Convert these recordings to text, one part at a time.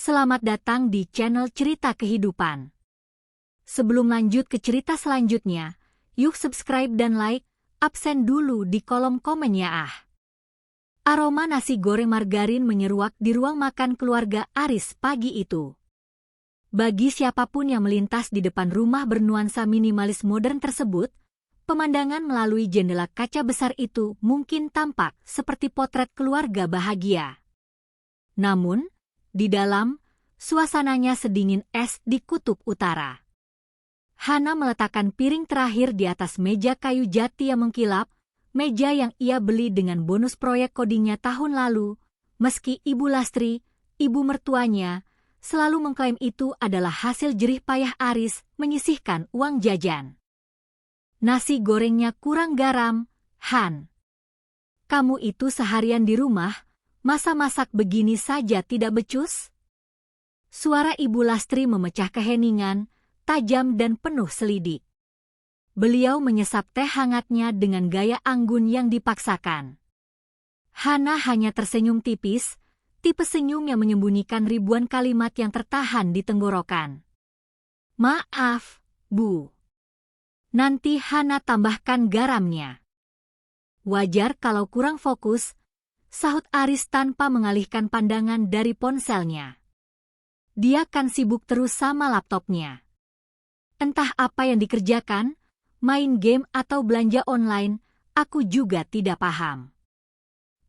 Selamat datang di channel Cerita Kehidupan. Sebelum lanjut ke cerita selanjutnya, yuk subscribe dan like, absen dulu di kolom komen ya. Aroma nasi goreng margarin menyeruak di ruang makan keluarga Aris pagi itu. Bagi siapapun yang melintas di depan rumah bernuansa minimalis modern tersebut, pemandangan melalui jendela kaca besar itu mungkin tampak seperti potret keluarga bahagia. Namun, di dalam, suasananya sedingin es di kutub utara. Hana meletakkan piring terakhir di atas meja kayu jati yang mengkilap, meja yang ia beli dengan bonus proyek codingnya tahun lalu, meski Ibu Lastri, ibu mertuanya, selalu mengklaim itu adalah hasil jerih payah Aris menyisihkan uang jajan. Nasi gorengnya kurang garam, Han. Kamu itu seharian di rumah, masa masak begini saja tidak becus? Suara Ibu Lastri memecah keheningan, tajam dan penuh selidik. Beliau menyesap teh hangatnya dengan gaya anggun yang dipaksakan. Hana hanya tersenyum tipis, tipe senyum yang menyembunyikan ribuan kalimat yang tertahan di tenggorokan. Maaf, Bu. Nanti Hana tambahkan garamnya. Wajar kalau kurang fokus, sahut Aris tanpa mengalihkan pandangan dari ponselnya. Dia kan sibuk terus sama laptopnya. Entah apa yang dikerjakan, main game atau belanja online, aku juga tidak paham.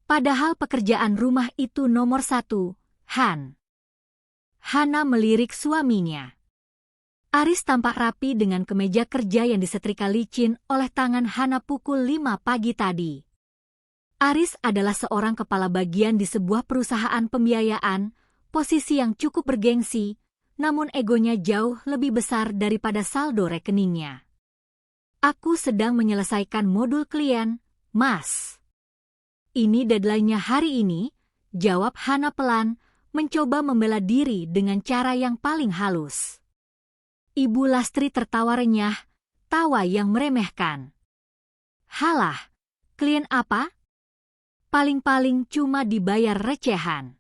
Padahal pekerjaan rumah itu nomor satu, Han. Hana melirik suaminya. Aris tampak rapi dengan kemeja kerja yang disetrika licin oleh tangan Hana pukul 5 pagi tadi. Aris adalah seorang kepala bagian di sebuah perusahaan pembiayaan, posisi yang cukup bergengsi, namun egonya jauh lebih besar daripada saldo rekeningnya. Aku sedang menyelesaikan modul klien, Mas. Ini deadline-nya hari ini, jawab Hana pelan, mencoba membela diri dengan cara yang paling halus. Ibu Lastri tertawa renyah, tawa yang meremehkan. Halah, klien apa? Paling-paling cuma dibayar recehan.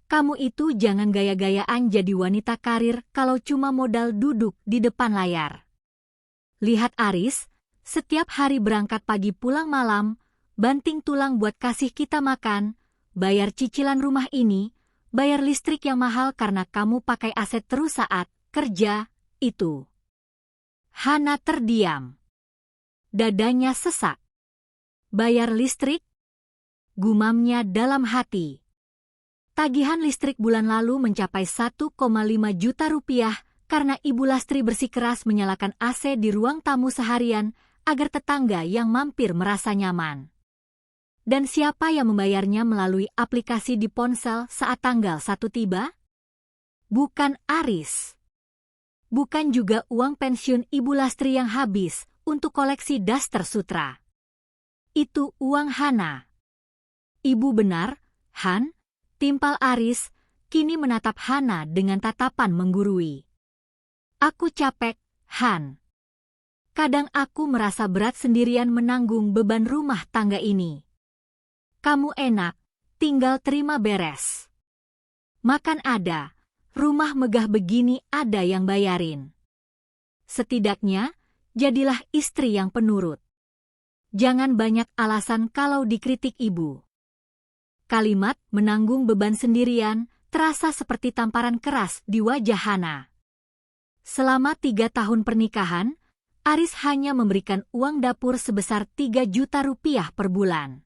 Kamu itu jangan gaya-gayaan jadi wanita karir kalau cuma modal duduk di depan layar. Lihat Aris, setiap hari berangkat pagi pulang malam, banting tulang buat kasih kita makan, bayar cicilan rumah ini, bayar listrik yang mahal karena kamu pakai aset terus saat kerja, itu. Hana terdiam. Dadanya sesak. Bayar listrik? Gumamnya dalam hati. Tagihan listrik bulan lalu mencapai 1,5 juta rupiah karena Ibu Lastri bersikeras menyalakan AC di ruang tamu seharian agar tetangga yang mampir merasa nyaman. Dan siapa yang membayarnya melalui aplikasi di ponsel saat tanggal 1 tiba? Bukan Aris. Bukan juga uang pensiun Ibu Lastri yang habis untuk koleksi daster sutra. Itu uang Hana. Ibu benar, Han, timpal Aris, kini menatap Hana dengan tatapan menggurui. Aku capek, Han. Kadang aku merasa berat sendirian menanggung beban rumah tangga ini. Kamu enak, tinggal terima beres. Makan ada, rumah megah begini ada yang bayarin. Setidaknya, jadilah istri yang penurut. Jangan banyak alasan kalau dikritik ibu. Kalimat menanggung beban sendirian terasa seperti tamparan keras di wajah Hana. Selama 3 tahun pernikahan, Aris hanya memberikan uang dapur sebesar 3 juta rupiah per bulan.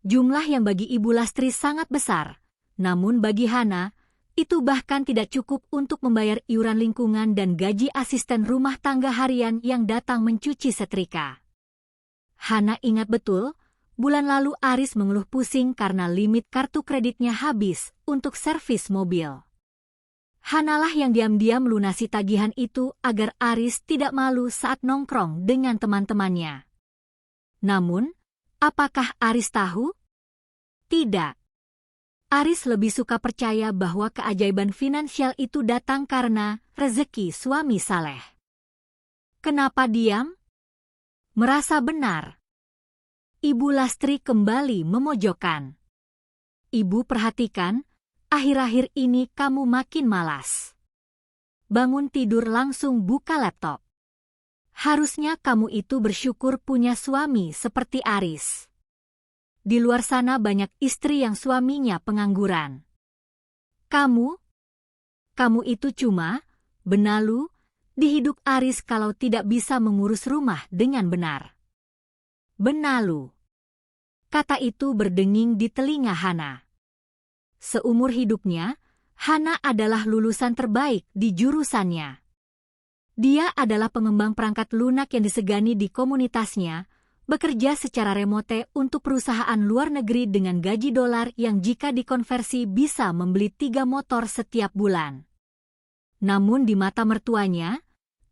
Jumlah yang bagi Ibu Lastri sangat besar, namun bagi Hana, itu bahkan tidak cukup untuk membayar iuran lingkungan dan gaji asisten rumah tangga harian yang datang mencuci setrika. Hana ingat betul, bulan lalu Aris mengeluh pusing karena limit kartu kreditnya habis untuk servis mobil. Hanalah yang diam-diam melunasi tagihan itu agar Aris tidak malu saat nongkrong dengan teman-temannya. Namun, apakah Aris tahu? Tidak. Aris lebih suka percaya bahwa keajaiban finansial itu datang karena rezeki suami saleh. Kenapa diam? Merasa benar. Ibu Lastri kembali memojokkan. Ibu perhatikan, akhir-akhir ini kamu makin malas. Bangun tidur langsung buka laptop. Harusnya kamu itu bersyukur punya suami seperti Aris. Di luar sana banyak istri yang suaminya pengangguran. Kamu itu cuma benalu di hidup Aris kalau tidak bisa mengurus rumah dengan benar. Benalu. Kata itu berdenging di telinga Hana. Seumur hidupnya, Hana adalah lulusan terbaik di jurusannya. Dia adalah pengembang perangkat lunak yang disegani di komunitasnya, bekerja secara remote untuk perusahaan luar negeri dengan gaji dolar yang jika dikonversi bisa membeli 3 motor setiap bulan. Namun di mata mertuanya,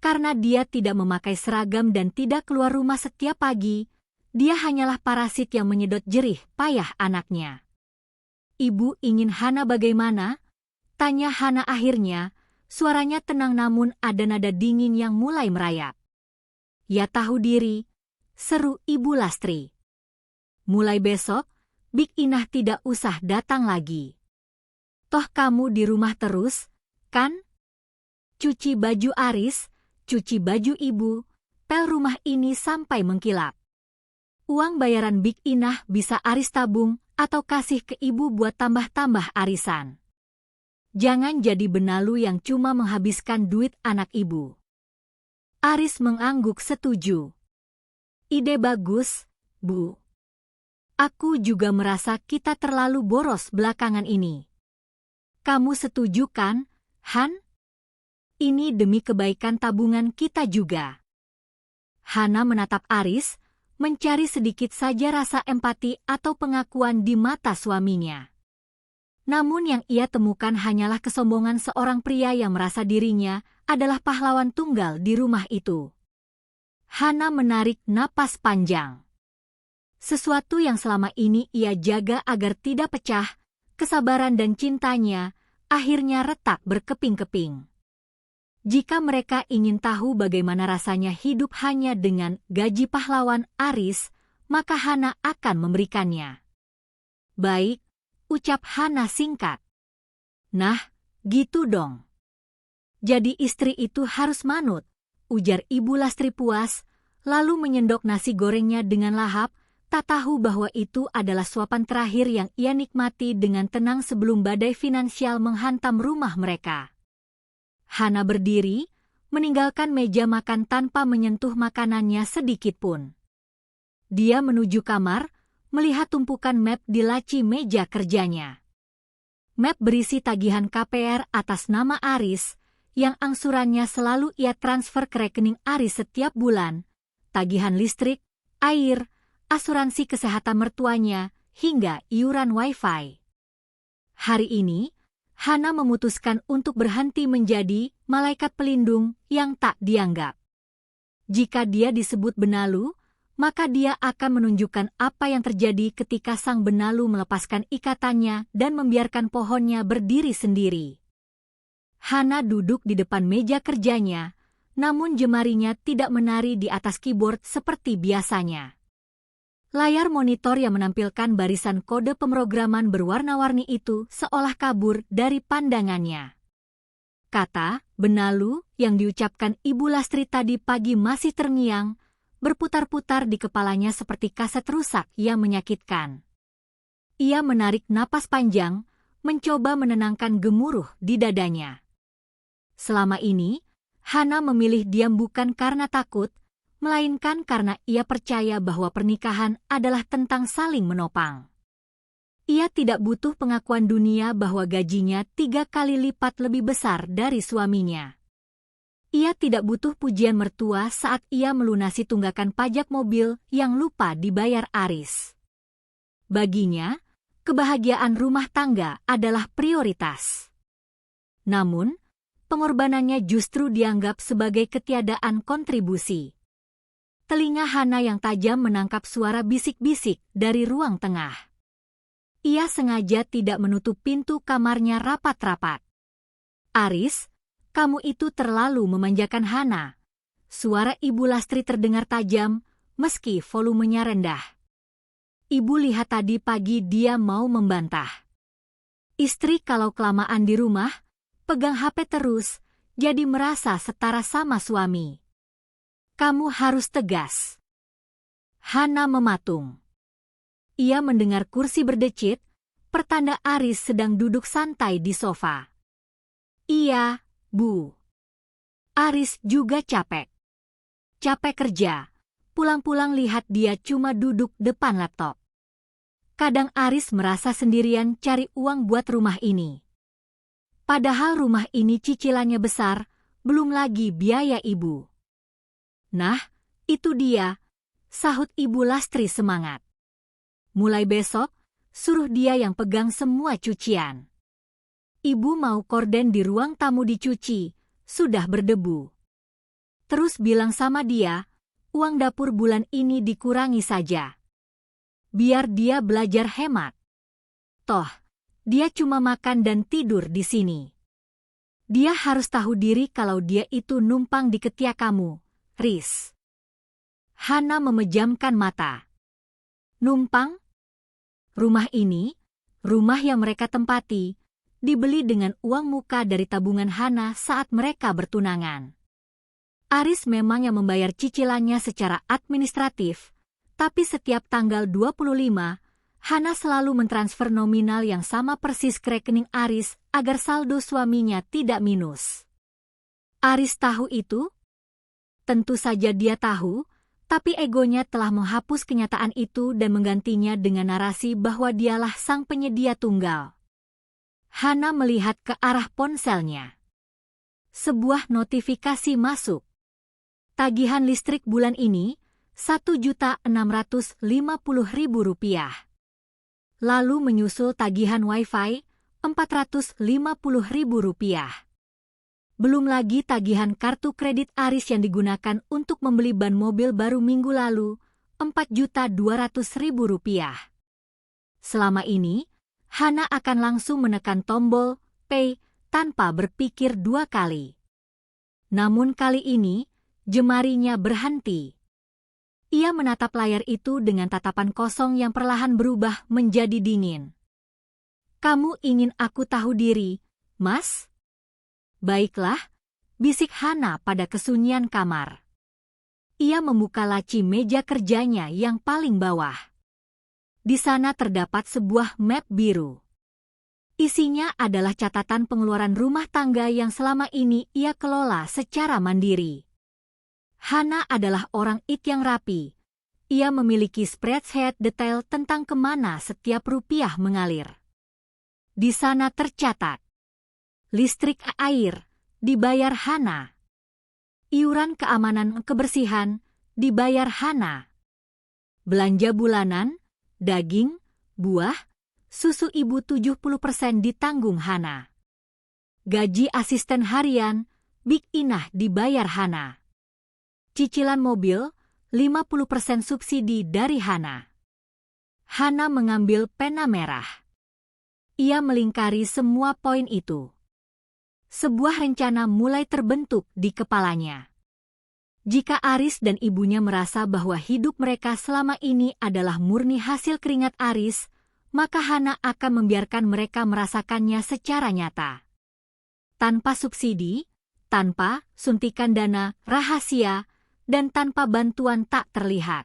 karena dia tidak memakai seragam dan tidak keluar rumah setiap pagi, dia hanyalah parasit yang menyedot jerih payah anaknya. Ibu ingin Hana bagaimana? Tanya Hana akhirnya. Suaranya tenang namun ada nada dingin yang mulai merayap. Ya tahu diri, seru Ibu Lastri. Mulai besok, Big Inah tidak usah datang lagi. Toh kamu di rumah terus, kan? Cuci baju Aris, cuci baju ibu, pel rumah ini sampai mengkilap. Uang bayaran Big Inah bisa Aris tabung atau kasih ke ibu buat tambah-tambah arisan. Jangan jadi benalu yang cuma menghabiskan duit anak ibu. Aris mengangguk setuju. Ide bagus, Bu. Aku juga merasa kita terlalu boros belakangan ini. Kamu setuju kan, Han? Ini demi kebaikan tabungan kita juga. Hana menatap Aris, mencari sedikit saja rasa empati atau pengakuan di mata suaminya. Namun yang ia temukan hanyalah kesombongan seorang pria yang merasa dirinya adalah pahlawan tunggal di rumah itu. Hana menarik napas panjang. Sesuatu yang selama ini ia jaga agar tidak pecah, kesabaran dan cintanya, akhirnya retak berkeping-keping. Jika mereka ingin tahu bagaimana rasanya hidup hanya dengan gaji pahlawan Aris, maka Hana akan memberikannya. Baik, ucap Hana singkat. Nah, gitu dong. Jadi istri itu harus manut, ujar Ibu Lastri puas, lalu menyendok nasi gorengnya dengan lahap, tak tahu bahwa itu adalah suapan terakhir yang ia nikmati dengan tenang sebelum badai finansial menghantam rumah mereka. Hana berdiri, meninggalkan meja makan tanpa menyentuh makanannya sedikit pun. Dia menuju kamar, melihat tumpukan map di laci meja kerjanya. Map berisi tagihan KPR atas nama Aris, yang angsurannya selalu ia transfer ke rekening Aris setiap bulan, tagihan listrik, air, asuransi kesehatan mertuanya, hingga iuran wifi. Hari ini, Hana memutuskan untuk berhenti menjadi malaikat pelindung yang tak dianggap. Jika dia disebut benalu, maka dia akan menunjukkan apa yang terjadi ketika sang benalu melepaskan ikatannya dan membiarkan pohonnya berdiri sendiri. Hana duduk di depan meja kerjanya, namun jemarinya tidak menari di atas keyboard seperti biasanya. Layar monitor yang menampilkan barisan kode pemrograman berwarna-warni itu seolah kabur dari pandangannya. Kata benalu yang diucapkan Ibu Lastri tadi pagi masih terngiang, berputar-putar di kepalanya seperti kaset rusak yang menyakitkan. Ia menarik napas panjang, mencoba menenangkan gemuruh di dadanya. Selama ini, Hana memilih diam bukan karena takut, melainkan karena ia percaya bahwa pernikahan adalah tentang saling menopang. Ia tidak butuh pengakuan dunia bahwa gajinya 3 kali lipat lebih besar dari suaminya. Ia tidak butuh pujian mertua saat ia melunasi tunggakan pajak mobil yang lupa dibayar Aris. Baginya, kebahagiaan rumah tangga adalah prioritas. Namun, pengorbanannya justru dianggap sebagai ketiadaan kontribusi. Telinga Hana yang tajam menangkap suara bisik-bisik dari ruang tengah. Ia sengaja tidak menutup pintu kamarnya rapat-rapat. Aris, kamu itu terlalu memanjakan Hana. Suara Ibu Lastri terdengar tajam, meski volumenya rendah. Ibu lihat tadi pagi dia mau membantah. Istri kalau kelamaan di rumah, pegang HP terus, jadi merasa setara sama suami. Kamu harus tegas. Hana mematung. Ia mendengar kursi berdecit, pertanda Aris sedang duduk santai di sofa. Iya, Bu. Aris juga capek. Capek kerja. Pulang-pulang lihat dia cuma duduk depan laptop. Kadang Aris merasa sendirian cari uang buat rumah ini. Padahal rumah ini cicilannya besar, belum lagi biaya ibu. Nah, itu dia, sahut Ibu Lastri semangat. Mulai besok, suruh dia yang pegang semua cucian. Ibu mau korden di ruang tamu dicuci, sudah berdebu. Terus bilang sama dia, uang dapur bulan ini dikurangi saja. Biar dia belajar hemat. Toh, dia cuma makan dan tidur di sini. Dia harus tahu diri kalau dia itu numpang di ketiak kamu, Riz. Hana memejamkan mata. Numpang? Rumah ini, rumah yang mereka tempati, dibeli dengan uang muka dari tabungan Hana saat mereka bertunangan. Aris memang yang membayar cicilannya secara administratif, tapi setiap tanggal 25, Hana selalu mentransfer nominal yang sama persis ke rekening Aris agar saldo suaminya tidak minus. Aris tahu itu? Tentu saja dia tahu, tapi egonya telah menghapus kenyataan itu dan menggantinya dengan narasi bahwa dialah sang penyedia tunggal. Hana melihat ke arah ponselnya. Sebuah notifikasi masuk. Tagihan listrik bulan ini Rp1.650.000. Lalu menyusul tagihan Wi-Fi Rp450.000. Belum lagi tagihan kartu kredit Aris yang digunakan untuk membeli ban mobil baru minggu lalu Rp4.200.000. Selama ini, Hana akan langsung menekan tombol Pay tanpa berpikir dua kali. Namun kali ini, jemarinya berhenti. Ia menatap layar itu dengan tatapan kosong yang perlahan berubah menjadi dingin. Kamu ingin aku tahu diri, Mas? Baiklah, bisik Hana pada kesunyian kamar. Ia membuka laci meja kerjanya yang paling bawah. Di sana terdapat sebuah map biru. Isinya adalah catatan pengeluaran rumah tangga yang selama ini ia kelola secara mandiri. Hana adalah orang yang rapi. Ia memiliki spreadsheet detail tentang kemana setiap rupiah mengalir. Di sana tercatat. Listrik air, dibayar Hana. Iuran keamanan kebersihan, dibayar Hana. Belanja bulanan, daging, buah, susu ibu 70% ditanggung Hana. Gaji asisten harian, Big Inah dibayar Hana. Cicilan mobil, 50% subsidi dari Hana. Hana mengambil pena merah. Ia melingkari semua poin itu. Sebuah rencana mulai terbentuk di kepalanya. Jika Aris dan ibunya merasa bahwa hidup mereka selama ini adalah murni hasil keringat Aris, maka Hana akan membiarkan mereka merasakannya secara nyata. Tanpa subsidi, tanpa suntikan dana rahasia, dan tanpa bantuan tak terlihat.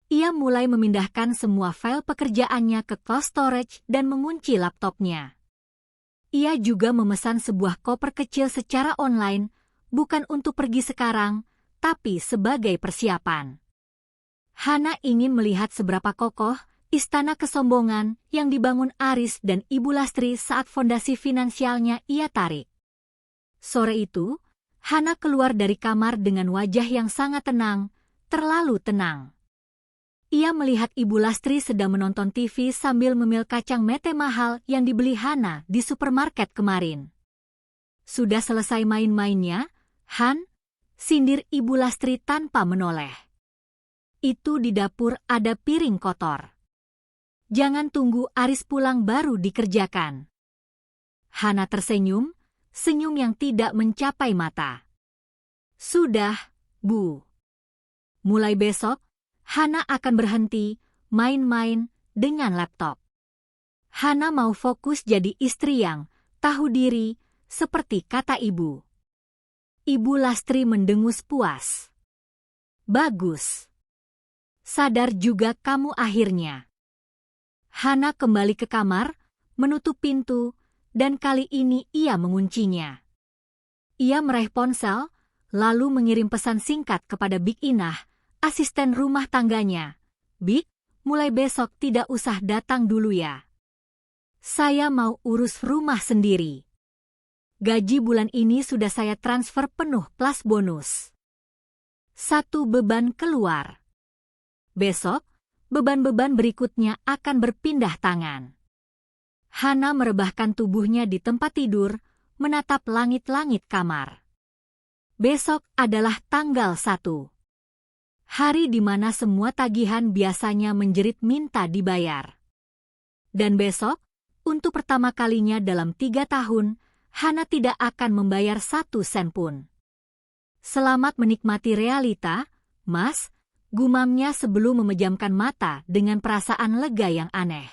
Ia mulai memindahkan semua file pekerjaannya ke cloud storage dan mengunci laptopnya. Ia juga memesan sebuah koper kecil secara online, bukan untuk pergi sekarang, tapi sebagai persiapan. Hana ingin melihat seberapa kokoh istana kesombongan yang dibangun Aris dan Ibu Lastri saat fondasi finansialnya ia tarik. Sore itu, Hana keluar dari kamar dengan wajah yang sangat tenang, terlalu tenang. Ia melihat Ibu Lastri sedang menonton TV sambil memil kacang mete mahal yang dibeli Hana di supermarket kemarin. Sudah selesai main-mainnya, Han? Sindir Ibu Lastri tanpa menoleh. Itu di dapur ada piring kotor. Jangan tunggu Aris pulang baru dikerjakan. Hana tersenyum, senyum yang tidak mencapai mata. Sudah, Bu. Mulai besok, Hana akan berhenti main-main dengan laptop. Hana mau fokus jadi istri yang tahu diri, seperti kata ibu. Ibu Lastri mendengus puas. Bagus. Sadar juga kamu akhirnya. Hana kembali ke kamar, menutup pintu, dan kali ini ia menguncinya. Ia meraih ponsel, lalu mengirim pesan singkat kepada Big Inah, asisten rumah tangganya. Big, mulai besok tidak usah datang dulu ya. Saya mau urus rumah sendiri. Gaji bulan ini sudah saya transfer penuh plus bonus. 1 beban keluar. Besok, beban-beban berikutnya akan berpindah tangan. Hana merebahkan tubuhnya di tempat tidur, menatap langit-langit kamar. Besok adalah tanggal 1. Hari di mana semua tagihan biasanya menjerit minta dibayar. Dan besok, untuk pertama kalinya dalam 3 tahun, Hana tidak akan membayar 1 sen pun. Selamat menikmati realita, Mas, gumamnya sebelum memejamkan mata dengan perasaan lega yang aneh.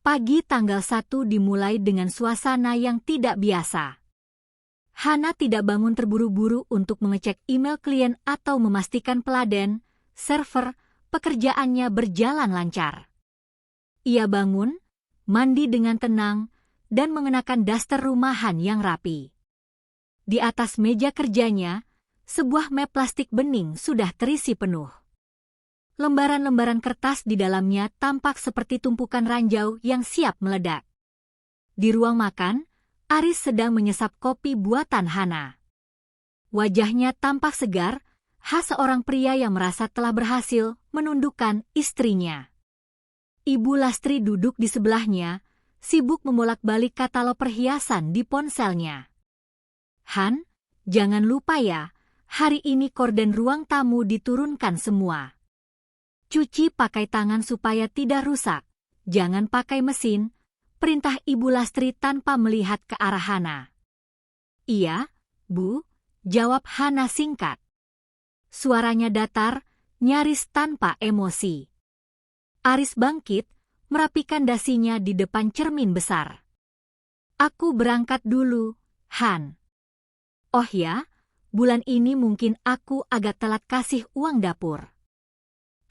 Pagi tanggal 1 dimulai dengan suasana yang tidak biasa. Hana tidak bangun terburu-buru untuk mengecek email klien atau memastikan peladen, server, pekerjaannya berjalan lancar. Ia bangun, mandi dengan tenang, dan mengenakan daster rumahan yang rapi. Di atas meja kerjanya, sebuah map plastik bening sudah terisi penuh. Lembaran-lembaran kertas di dalamnya tampak seperti tumpukan ranjau yang siap meledak. Di ruang makan, Aris sedang menyesap kopi buatan Hana. Wajahnya tampak segar, khas seorang pria yang merasa telah berhasil menundukkan istrinya. Ibu Lastri duduk di sebelahnya, sibuk membolak-balik katalog perhiasan di ponselnya. Han, jangan lupa ya, hari ini korden ruang tamu diturunkan semua. Cuci pakai tangan supaya tidak rusak, jangan pakai mesin, perintah Ibu Lastri tanpa melihat ke arah Hana. Iya, Bu, jawab Hana singkat. Suaranya datar, nyaris tanpa emosi. Aris bangkit, merapikan dasinya di depan cermin besar. Aku berangkat dulu, Han. Oh ya, bulan ini mungkin aku agak telat kasih uang dapur.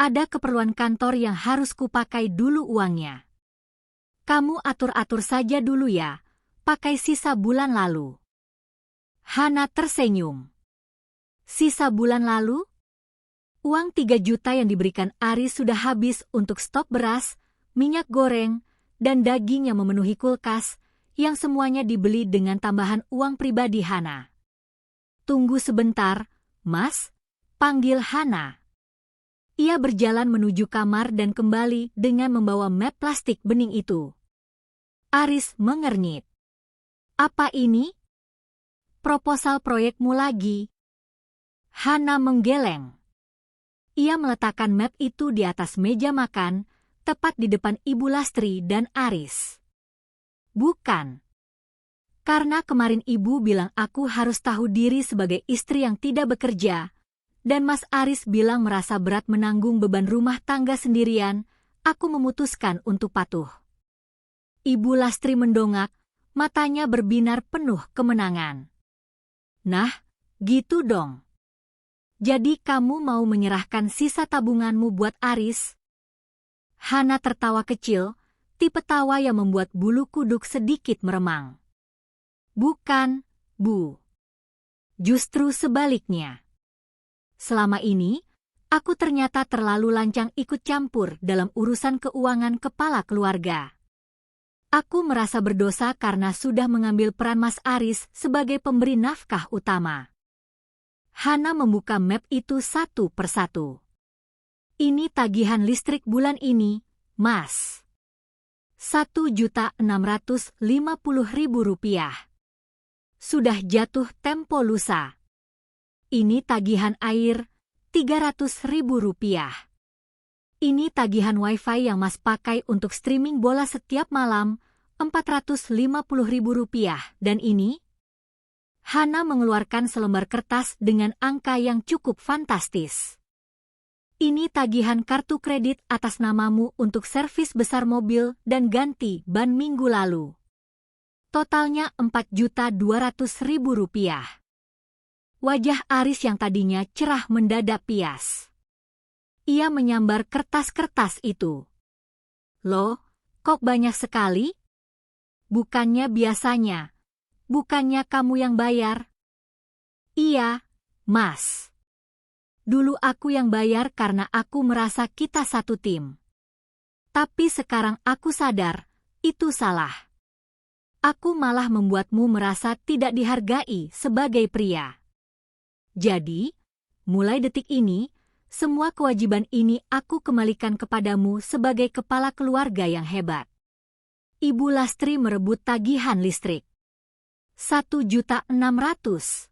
Ada keperluan kantor yang harus kupakai dulu uangnya. Kamu atur-atur saja dulu ya, pakai sisa bulan lalu. Hana tersenyum. Sisa bulan lalu? Uang 3 juta yang diberikan Aris sudah habis untuk stok beras, minyak goreng, dan daging yang memenuhi kulkas, yang semuanya dibeli dengan tambahan uang pribadi Hana. Tunggu sebentar, Mas, panggil Hana. Ia berjalan menuju kamar dan kembali dengan membawa map plastik bening itu. Aris mengernyit. Apa ini? Proposal proyekmu lagi. Hana menggeleng. Ia meletakkan map itu di atas meja makan, tepat di depan Ibu Lastri dan Aris. Bukan. Karena kemarin Ibu bilang aku harus tahu diri sebagai istri yang tidak bekerja, dan Mas Aris bilang merasa berat menanggung beban rumah tangga sendirian, aku memutuskan untuk patuh. Ibu Lastri mendongak, matanya berbinar penuh kemenangan. Nah, gitu dong. Jadi kamu mau menyerahkan sisa tabunganmu buat Aris? Hana tertawa kecil, tipe tawa yang membuat bulu kuduk sedikit meremang. Bukan, Bu. Justru sebaliknya. Selama ini, aku ternyata terlalu lancang ikut campur dalam urusan keuangan kepala keluarga. Aku merasa berdosa karena sudah mengambil peran Mas Aris sebagai pemberi nafkah utama. Hana membuka map itu satu persatu. Ini tagihan listrik bulan ini, Mas. Rp1.650.000. Sudah jatuh tempo lusa. Ini tagihan air, Rp300.000. Ini tagihan wifi yang Mas pakai untuk streaming bola setiap malam, Rp450.000. Dan ini? Hana mengeluarkan selembar kertas dengan angka yang cukup fantastis. Ini tagihan kartu kredit atas namamu untuk servis besar mobil dan ganti ban minggu lalu. Totalnya Rp4.200.000. Wajah Aris yang tadinya cerah mendadak pias. Ia menyambar kertas-kertas itu. Loh, kok banyak sekali? Bukannya biasanya. Bukannya kamu yang bayar? Iya, Mas. Dulu aku yang bayar karena aku merasa kita satu tim. Tapi sekarang aku sadar, itu salah. Aku malah membuatmu merasa tidak dihargai sebagai pria. Jadi, mulai detik ini, semua kewajiban ini aku kembalikan kepadamu sebagai kepala keluarga yang hebat. Ibu Lastri merebut tagihan listrik. 1.600.000.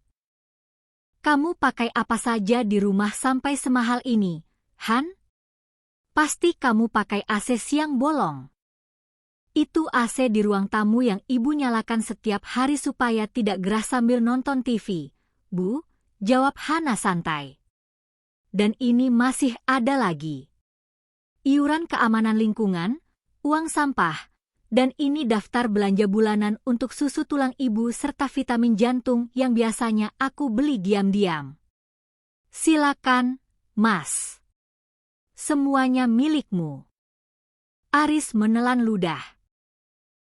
Kamu pakai apa saja di rumah sampai semahal ini, Han? Pasti kamu pakai AC siang bolong. Itu AC di ruang tamu yang ibu nyalakan setiap hari supaya tidak gerah sambil nonton TV, Bu, jawab Hana santai. Dan ini masih ada lagi. Iuran keamanan lingkungan, uang sampah, dan ini daftar belanja bulanan untuk susu tulang ibu serta vitamin jantung yang biasanya aku beli diam-diam. Silakan, Mas. Semuanya milikmu. Aris menelan ludah.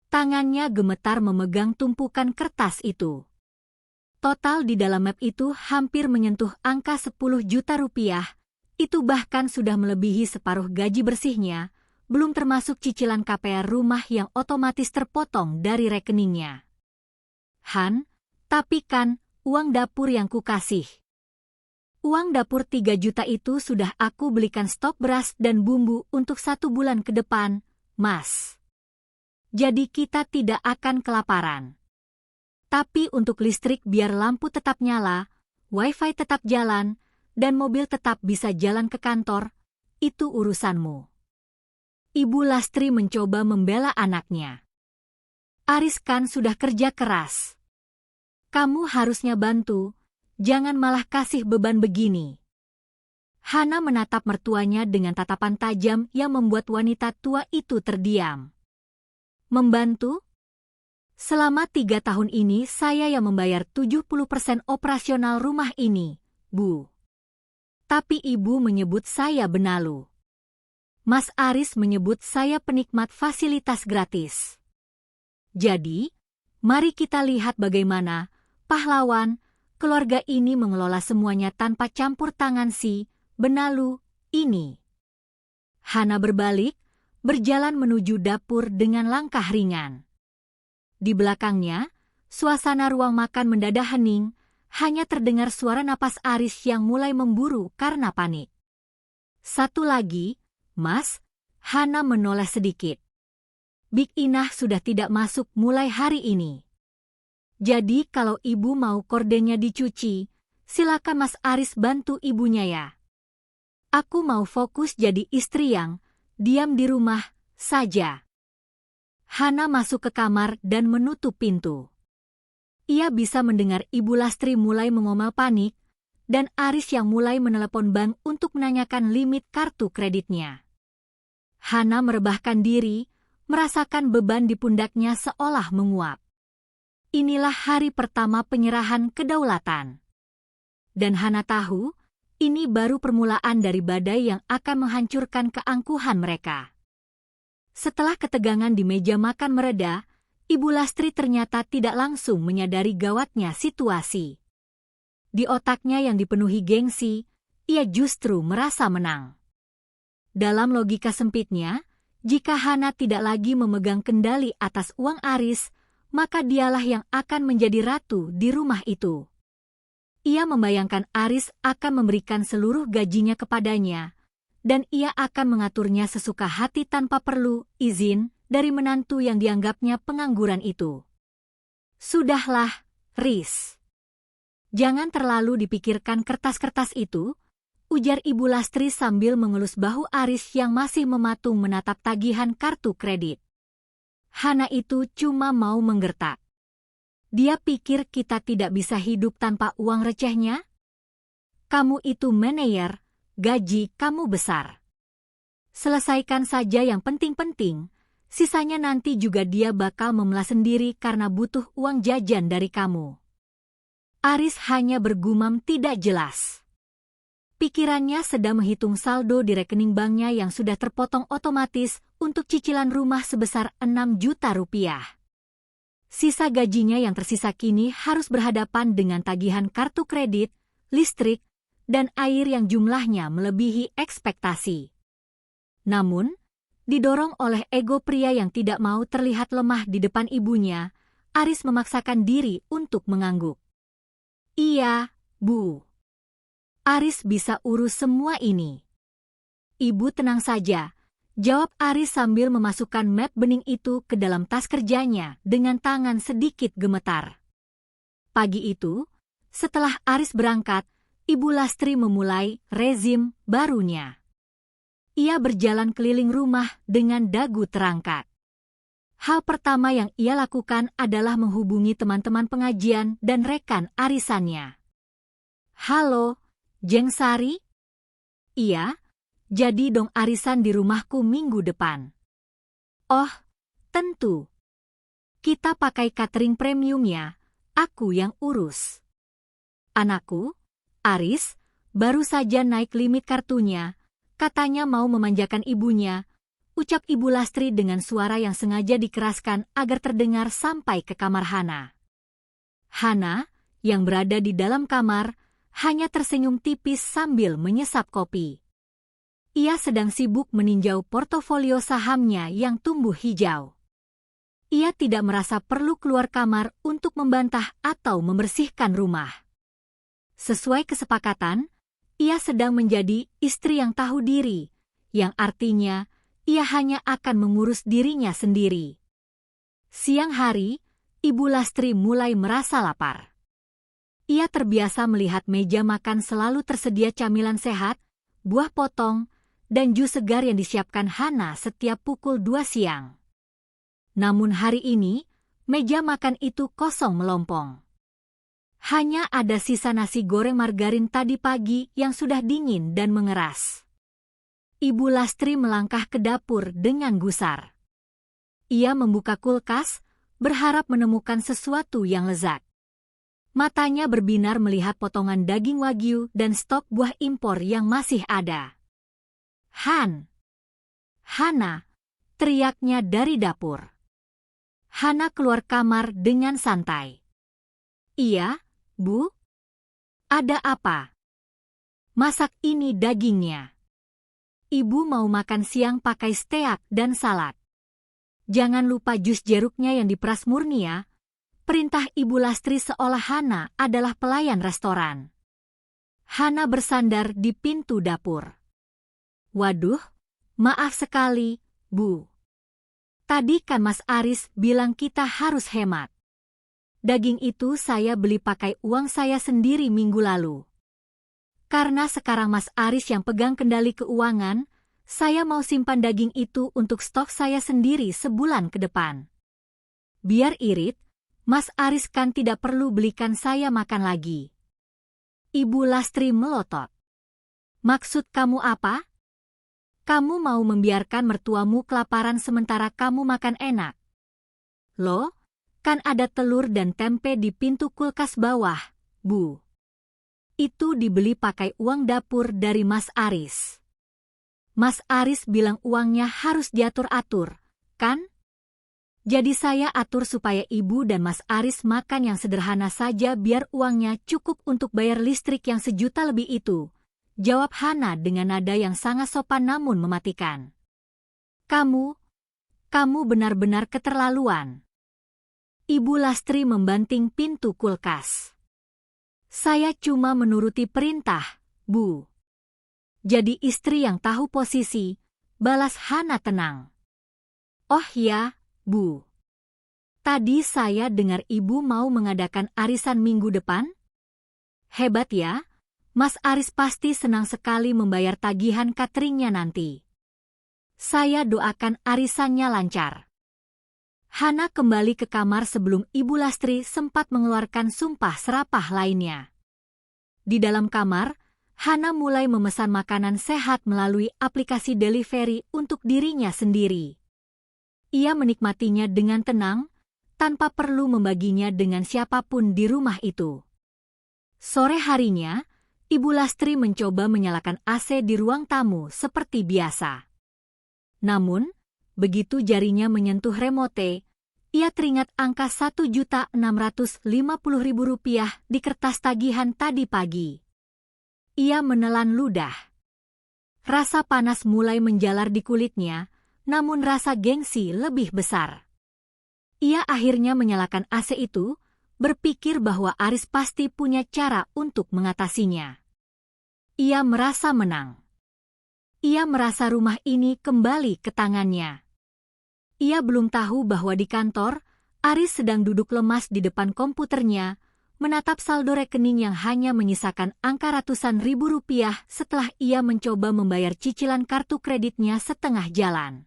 Tangannya gemetar memegang tumpukan kertas itu. Total di dalam map itu hampir menyentuh angka 10 juta rupiah, itu bahkan sudah melebihi separuh gaji bersihnya, belum termasuk cicilan KPR rumah yang otomatis terpotong dari rekeningnya. Han, tapi kan uang dapur yang kukasih. Uang dapur 3 juta itu sudah aku belikan stok beras dan bumbu untuk 1 bulan ke depan, Mas. Jadi kita tidak akan kelaparan. Tapi untuk listrik biar lampu tetap nyala, wifi tetap jalan, dan mobil tetap bisa jalan ke kantor, itu urusanmu. Ibu Lastri mencoba membela anaknya. Aris kan sudah kerja keras. Kamu harusnya bantu, jangan malah kasih beban begini. Hana menatap mertuanya dengan tatapan tajam yang membuat wanita tua itu terdiam. Membantu? Selama 3 tahun ini saya yang membayar 70% operasional rumah ini, Bu. Tapi ibu menyebut saya benalu. Mas Aris menyebut saya penikmat fasilitas gratis. Jadi, mari kita lihat bagaimana pahlawan keluarga ini mengelola semuanya tanpa campur tangan si benalu ini. Hana berbalik, berjalan menuju dapur dengan langkah ringan. Di belakangnya, suasana ruang makan mendadak hening, hanya terdengar suara napas Aris yang mulai memburu karena panik. Satu lagi, Mas, Hana menoleh sedikit. Big Inah sudah tidak masuk mulai hari ini. Jadi kalau ibu mau kordennya dicuci, silakan Mas Aris bantu ibunya ya. Aku mau fokus jadi istri yang diam di rumah saja. Hana masuk ke kamar dan menutup pintu. Ia bisa mendengar Ibu Lastri mulai mengomel panik, dan Aris yang mulai menelepon bank untuk menanyakan limit kartu kreditnya. Hana merebahkan diri, merasakan beban di pundaknya seolah menguap. Inilah hari pertama penyerahan kedaulatan. Dan Hana tahu, ini baru permulaan dari badai yang akan menghancurkan keangkuhan mereka. Setelah ketegangan di meja makan mereda, Ibu Lastri ternyata tidak langsung menyadari gawatnya situasi. Di otaknya yang dipenuhi gengsi, ia justru merasa menang. Dalam logika sempitnya, jika Hana tidak lagi memegang kendali atas uang Aris, maka dialah yang akan menjadi ratu di rumah itu. Ia membayangkan Aris akan memberikan seluruh gajinya kepadanya, dan ia akan mengaturnya sesuka hati tanpa perlu izin dari menantu yang dianggapnya pengangguran itu. Sudahlah, Riz. Jangan terlalu dipikirkan kertas-kertas itu, ujar Ibu Lastri sambil mengelus bahu Aris yang masih mematung menatap tagihan kartu kredit. Hana itu cuma mau menggertak. Dia pikir kita tidak bisa hidup tanpa uang recehnya? Kamu itu manajer, gaji kamu besar. Selesaikan saja yang penting-penting, sisanya nanti juga dia bakal memelas sendiri karena butuh uang jajan dari kamu. Aris hanya bergumam tidak jelas. Pikirannya sedang menghitung saldo di rekening banknya yang sudah terpotong otomatis untuk cicilan rumah sebesar 6 juta rupiah. Sisa gajinya yang tersisa kini harus berhadapan dengan tagihan kartu kredit, listrik, dan air yang jumlahnya melebihi ekspektasi. Namun, didorong oleh ego pria yang tidak mau terlihat lemah di depan ibunya, Aris memaksakan diri untuk mengangguk. Iya, Bu. Aris bisa urus semua ini. Ibu tenang saja, jawab Aris sambil memasukkan map bening itu ke dalam tas kerjanya dengan tangan sedikit gemetar. Pagi itu, setelah Aris berangkat, Ibu Lastri memulai rezim barunya. Ia berjalan keliling rumah dengan dagu terangkat. Hal pertama yang ia lakukan adalah menghubungi teman-teman pengajian dan rekan arisannya. Halo, Jeng Sari? Iya, jadi dong arisan di rumahku minggu depan. Oh, tentu. Kita pakai catering premium ya, aku yang urus. Anakku, Aris, baru saja naik limit kartunya. Katanya mau memanjakan ibunya, ucap Ibu Lastri dengan suara yang sengaja dikeraskan agar terdengar sampai ke kamar Hana. Hana, yang berada di dalam kamar, hanya tersenyum tipis sambil menyesap kopi. Ia sedang sibuk meninjau portofolio sahamnya yang tumbuh hijau. Ia tidak merasa perlu keluar kamar untuk membantah atau membersihkan rumah. Sesuai kesepakatan, ia sedang menjadi istri yang tahu diri, yang artinya ia hanya akan mengurus dirinya sendiri. Siang hari, Ibu Lastri mulai merasa lapar. Ia terbiasa melihat meja makan selalu tersedia camilan sehat, buah potong, dan jus segar yang disiapkan Hana setiap pukul 2 siang. Namun hari ini, meja makan itu kosong melompong. Hanya ada sisa nasi goreng margarin tadi pagi yang sudah dingin dan mengeras. Ibu Lastri melangkah ke dapur dengan gusar. Ia membuka kulkas, berharap menemukan sesuatu yang lezat. Matanya berbinar melihat potongan daging wagyu dan stok buah impor yang masih ada. Hana, teriaknya dari dapur. Hana keluar kamar dengan santai. Iya, Bu? Ada apa? Masak ini dagingnya. Ibu mau makan siang pakai steak dan salad. Jangan lupa jus jeruknya yang diperas murni ya. Perintah Ibu Lastri seolah Hana adalah pelayan restoran. Hana bersandar di pintu dapur. Waduh, maaf sekali, Bu. Tadi kan Mas Aris bilang kita harus hemat. Daging itu saya beli pakai uang saya sendiri minggu lalu. Karena sekarang Mas Aris yang pegang kendali keuangan, saya mau simpan daging itu untuk stok saya sendiri sebulan ke depan. Biar irit, Mas Aris kan tidak perlu belikan saya makan lagi. Ibu Lastri melotot. Maksud kamu apa? Kamu mau membiarkan mertuamu kelaparan sementara kamu makan enak? Loh? Kan ada telur dan tempe di pintu kulkas bawah, Bu. Itu dibeli pakai uang dapur dari Mas Aris. Mas Aris bilang uangnya harus diatur-atur, kan? Jadi saya atur supaya Ibu dan Mas Aris makan yang sederhana saja biar uangnya cukup untuk bayar listrik yang 1 juta lebih itu, jawab Hana dengan nada yang sangat sopan namun mematikan. Kamu benar-benar keterlaluan. Ibu Lastri membanting pintu kulkas. Saya cuma menuruti perintah, Bu. Jadi istri yang tahu posisi, balas Hana tenang. Oh ya, Bu. Tadi saya dengar Ibu mau mengadakan arisan minggu depan? Hebat ya, Mas Aris pasti senang sekali membayar tagihan cateringnya nanti. Saya doakan arisannya lancar. Hana kembali ke kamar sebelum Ibu Lastri sempat mengeluarkan sumpah serapah lainnya. Di dalam kamar, Hana mulai memesan makanan sehat melalui aplikasi delivery untuk dirinya sendiri. Ia menikmatinya dengan tenang, tanpa perlu membaginya dengan siapapun di rumah itu. Sore harinya, Ibu Lastri mencoba menyalakan AC di ruang tamu seperti biasa. Namun, begitu jarinya menyentuh remote, ia teringat angka Rp1.650.000 di kertas tagihan tadi pagi. Ia menelan ludah. Rasa panas mulai menjalar di kulitnya, namun rasa gengsi lebih besar. Ia akhirnya menyalakan AC itu, berpikir bahwa Aris pasti punya cara untuk mengatasinya. Ia merasa menang. Ia merasa rumah ini kembali ke tangannya. Ia belum tahu bahwa di kantor, Aris sedang duduk lemas di depan komputernya, menatap saldo rekening yang hanya menyisakan angka ratusan ribu rupiah setelah ia mencoba membayar cicilan kartu kreditnya setengah jalan.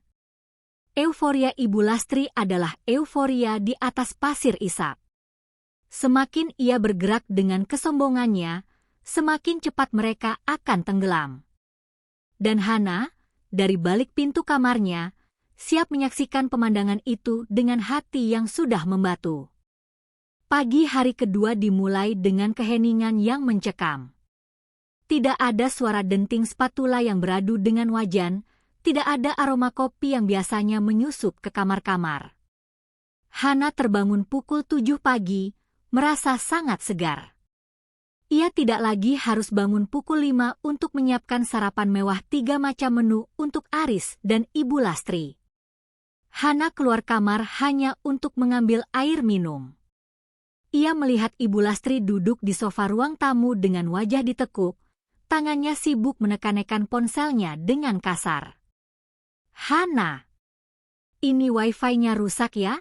Euforia Ibu Lastri adalah euforia di atas pasir isap. Semakin ia bergerak dengan kesombongannya, semakin cepat mereka akan tenggelam. Dan Hana, dari balik pintu kamarnya, siap menyaksikan pemandangan itu dengan hati yang sudah membatu. Pagi hari kedua dimulai dengan keheningan yang mencekam. Tidak ada suara denting spatula yang beradu dengan wajan, tidak ada aroma kopi yang biasanya menyusup ke kamar-kamar. Hana terbangun pukul 7 pagi, merasa sangat segar. Ia tidak lagi harus bangun pukul 5 untuk menyiapkan sarapan mewah 3 macam menu untuk Aris dan Ibu Lastri. Hana keluar kamar hanya untuk mengambil air minum. Ia melihat Ibu Lastri duduk di sofa ruang tamu dengan wajah ditekuk, tangannya sibuk menekan-nekan ponselnya dengan kasar. "Hana, ini wifi-nya rusak ya?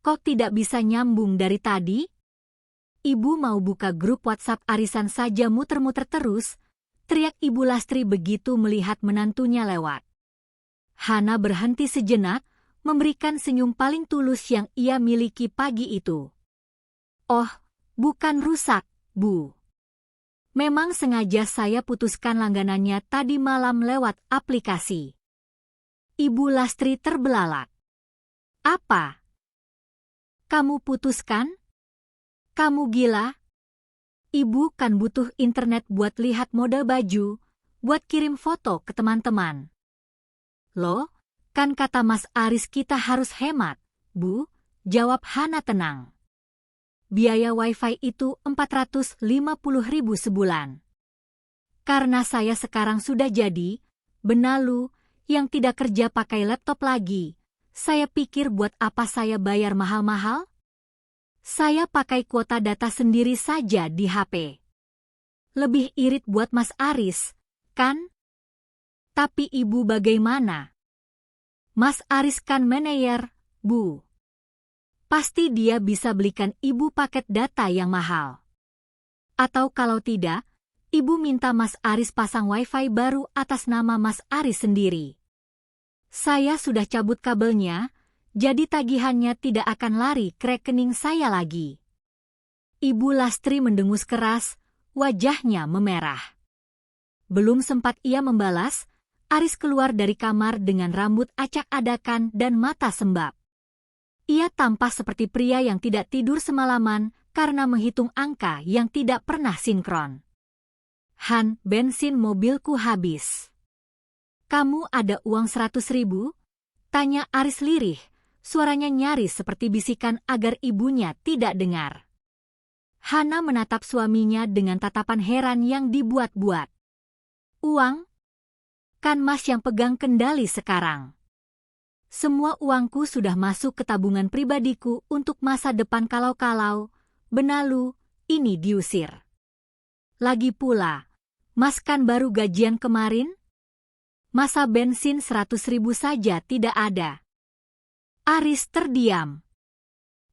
Kok tidak bisa nyambung dari tadi? Ibu mau buka grup WhatsApp arisan saja muter-muter terus," teriak Ibu Lastri begitu melihat menantunya lewat. Hana berhenti sejenak, memberikan senyum paling tulus yang ia miliki pagi itu. "Oh, bukan rusak, Bu. Memang sengaja saya putuskan langganannya tadi malam lewat aplikasi." Ibu Lastri terbelalak. "Apa? Kamu putuskan? Kamu gila? Ibu kan butuh internet buat lihat model baju, buat kirim foto ke teman-teman." "Loh, kan kata Mas Aris kita harus hemat, Bu," jawab Hana tenang. "Biaya wifi itu 450.000 sebulan. Karena saya sekarang sudah jadi, benalu, yang tidak kerja pakai laptop lagi, saya pikir buat apa saya bayar mahal-mahal? Saya pakai kuota data sendiri saja di HP. Lebih irit buat Mas Aris, kan? Tapi Ibu bagaimana? Mas Aris kan manajer, Bu. Pasti dia bisa belikan Ibu paket data yang mahal. Atau kalau tidak, Ibu minta Mas Aris pasang wifi baru atas nama Mas Aris sendiri. Saya sudah cabut kabelnya, jadi tagihannya tidak akan lari ke rekening saya lagi." Ibu Lastri mendengus keras, wajahnya memerah. Belum sempat ia membalas, Aris keluar dari kamar dengan rambut acak-adakan dan mata sembab. Ia tampak seperti pria yang tidak tidur semalaman karena menghitung angka yang tidak pernah sinkron. "Han, bensin mobilku habis. Kamu ada uang 100.000? Tanya Aris lirih, suaranya nyaris seperti bisikan agar ibunya tidak dengar. Hana menatap suaminya dengan tatapan heran yang dibuat-buat. "Uang? Kan Mas yang pegang kendali sekarang. Semua uangku sudah masuk ke tabungan pribadiku untuk masa depan kalau-kalau, benalu, ini diusir. Lagi pula, Mas kan baru gajian kemarin? Masa bensin 100.000 saja tidak ada?" Aris terdiam.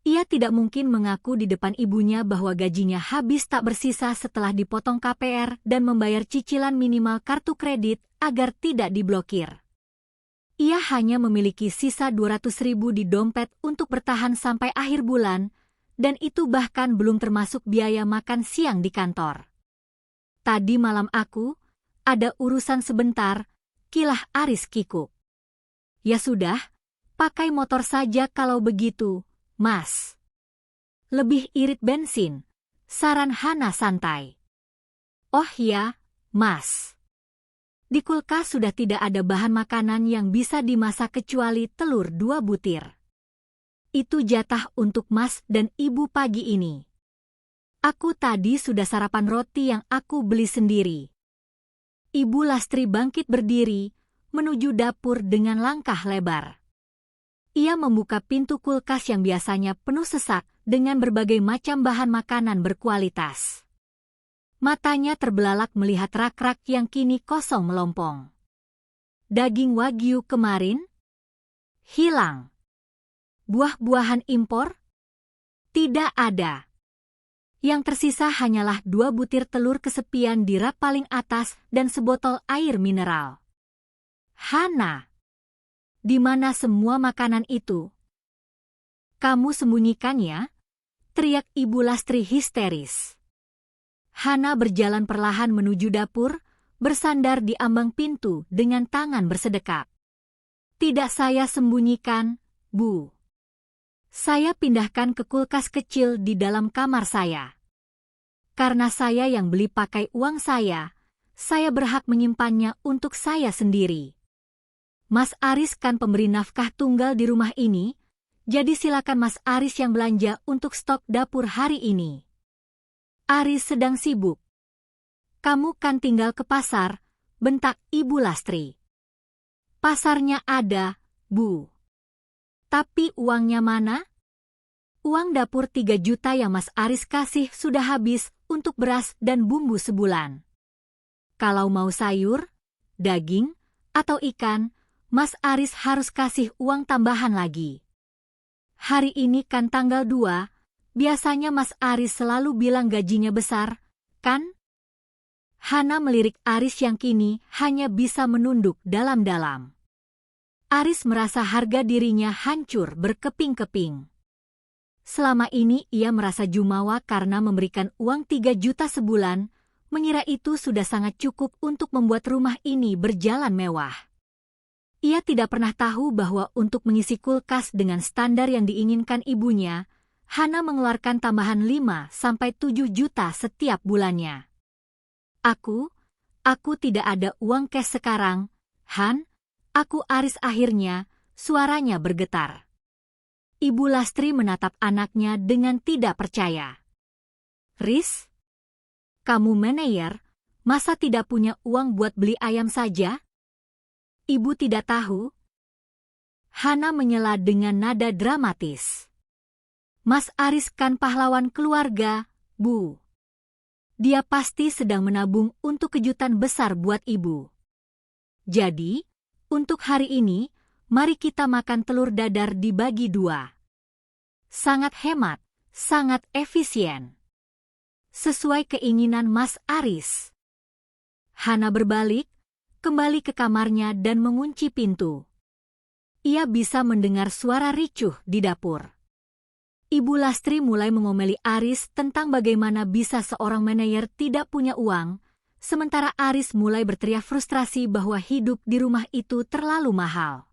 Ia tidak mungkin mengaku di depan ibunya bahwa gajinya habis tak bersisa setelah dipotong KPR dan membayar cicilan minimal kartu kredit agar tidak diblokir. Ia hanya memiliki sisa 200.000 di dompet untuk bertahan sampai akhir bulan, dan itu bahkan belum termasuk biaya makan siang di kantor. Tadi malam aku ada urusan sebentar, kilah Aris kikuk. Ya sudah, pakai motor saja kalau begitu, Mas. Lebih irit bensin, saran Hana santai. Oh ya, Mas. Di kulkas sudah tidak ada bahan makanan yang bisa dimasak kecuali telur 2 butir. Itu jatah untuk Mas dan Ibu pagi ini. Aku tadi sudah sarapan roti yang aku beli sendiri. Ibu Lastri bangkit berdiri, menuju dapur dengan langkah lebar. Ia membuka pintu kulkas yang biasanya penuh sesak dengan berbagai macam bahan makanan berkualitas. Matanya terbelalak melihat rak-rak yang kini kosong melompong. Daging wagyu kemarin? Hilang. Buah-buahan impor? Tidak ada. Yang tersisa hanyalah 2 butir telur kesepian di rak paling atas dan sebotol air mineral. Hana, di mana semua makanan itu? Kamu sembunyikannya? Teriak Ibu Lastri histeris. Hana berjalan perlahan menuju dapur, bersandar di ambang pintu dengan tangan bersedekap. Tidak saya sembunyikan, Bu. Saya pindahkan ke kulkas kecil di dalam kamar saya. Karena saya yang beli pakai uang saya berhak menyimpannya untuk saya sendiri. Mas Aris kan pemberi nafkah tunggal di rumah ini, jadi silakan Mas Aris yang belanja untuk stok dapur hari ini. Aris sedang sibuk. Kamu kan tinggal ke pasar, bentak Ibu Lastri. Pasarnya ada, Bu. Tapi uangnya mana? Uang dapur 3 juta yang Mas Aris kasih sudah habis untuk beras dan bumbu sebulan. Kalau mau sayur, daging, atau ikan, Mas Aris harus kasih uang tambahan lagi. Hari ini kan tanggal 2, biasanya Mas Aris selalu bilang gajinya besar, kan? Hana melirik Aris yang kini hanya bisa menunduk dalam-dalam. Aris merasa harga dirinya hancur berkeping-keping. Selama ini ia merasa jumawa karena memberikan uang 3 juta sebulan, mengira itu sudah sangat cukup untuk membuat rumah ini berjalan mewah. Ia tidak pernah tahu bahwa untuk mengisi kulkas dengan standar yang diinginkan ibunya, Hana mengeluarkan tambahan 5-7 juta setiap bulannya. Aku tidak ada uang cash sekarang, Han. Aku Aris akhirnya, suaranya bergetar. Ibu Lastri menatap anaknya dengan tidak percaya. Riz, kamu manajer, masa tidak punya uang buat beli ayam saja? Ibu tidak tahu? Hana menyela dengan nada dramatis. Mas Aris kan pahlawan keluarga, Bu. Dia pasti sedang menabung untuk kejutan besar buat ibu. Jadi, untuk hari ini, mari kita makan telur dadar dibagi 2. Sangat hemat, sangat efisien. Sesuai keinginan Mas Aris. Hana berbalik, kembali ke kamarnya dan mengunci pintu. Ia bisa mendengar suara ricuh di dapur. Ibu Lastri mulai mengomeli Aris tentang bagaimana bisa seorang manajer tidak punya uang, sementara Aris mulai berteriak frustrasi bahwa hidup di rumah itu terlalu mahal.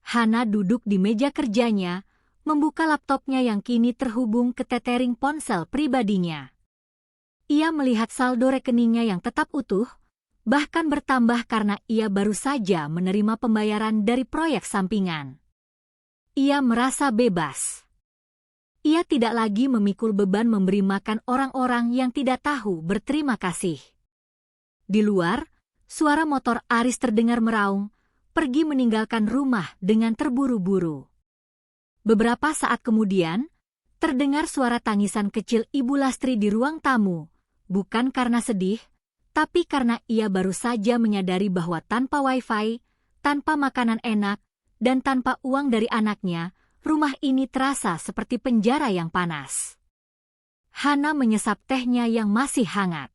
Hana duduk di meja kerjanya, membuka laptopnya yang kini terhubung ke tethering ponsel pribadinya. Ia melihat saldo rekeningnya yang tetap utuh, bahkan bertambah karena ia baru saja menerima pembayaran dari proyek sampingan. Ia merasa bebas. Ia tidak lagi memikul beban memberi makan orang-orang yang tidak tahu berterima kasih. Di luar, suara motor Aris terdengar meraung, pergi meninggalkan rumah dengan terburu-buru. Beberapa saat kemudian, terdengar suara tangisan kecil Ibu Lastri di ruang tamu, bukan karena sedih, tapi karena ia baru saja menyadari bahwa tanpa wifi, tanpa makanan enak, dan tanpa uang dari anaknya, rumah ini terasa seperti penjara yang panas. Hana menyesap tehnya yang masih hangat.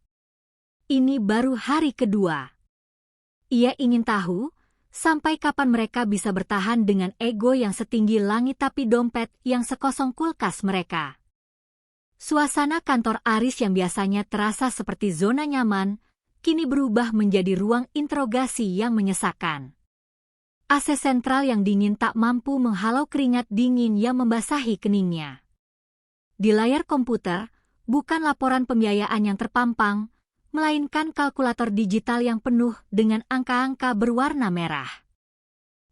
Ini baru hari kedua. Ia ingin tahu, sampai kapan mereka bisa bertahan dengan ego yang setinggi langit tapi dompet yang sekosong kulkas mereka. Suasana kantor Aris yang biasanya terasa seperti zona nyaman, kini berubah menjadi ruang interogasi yang menyesakan. AC sentral yang dingin tak mampu menghalau keringat dingin yang membasahi keningnya. Di layar komputer, bukan laporan pembiayaan yang terpampang, melainkan kalkulator digital yang penuh dengan angka-angka berwarna merah.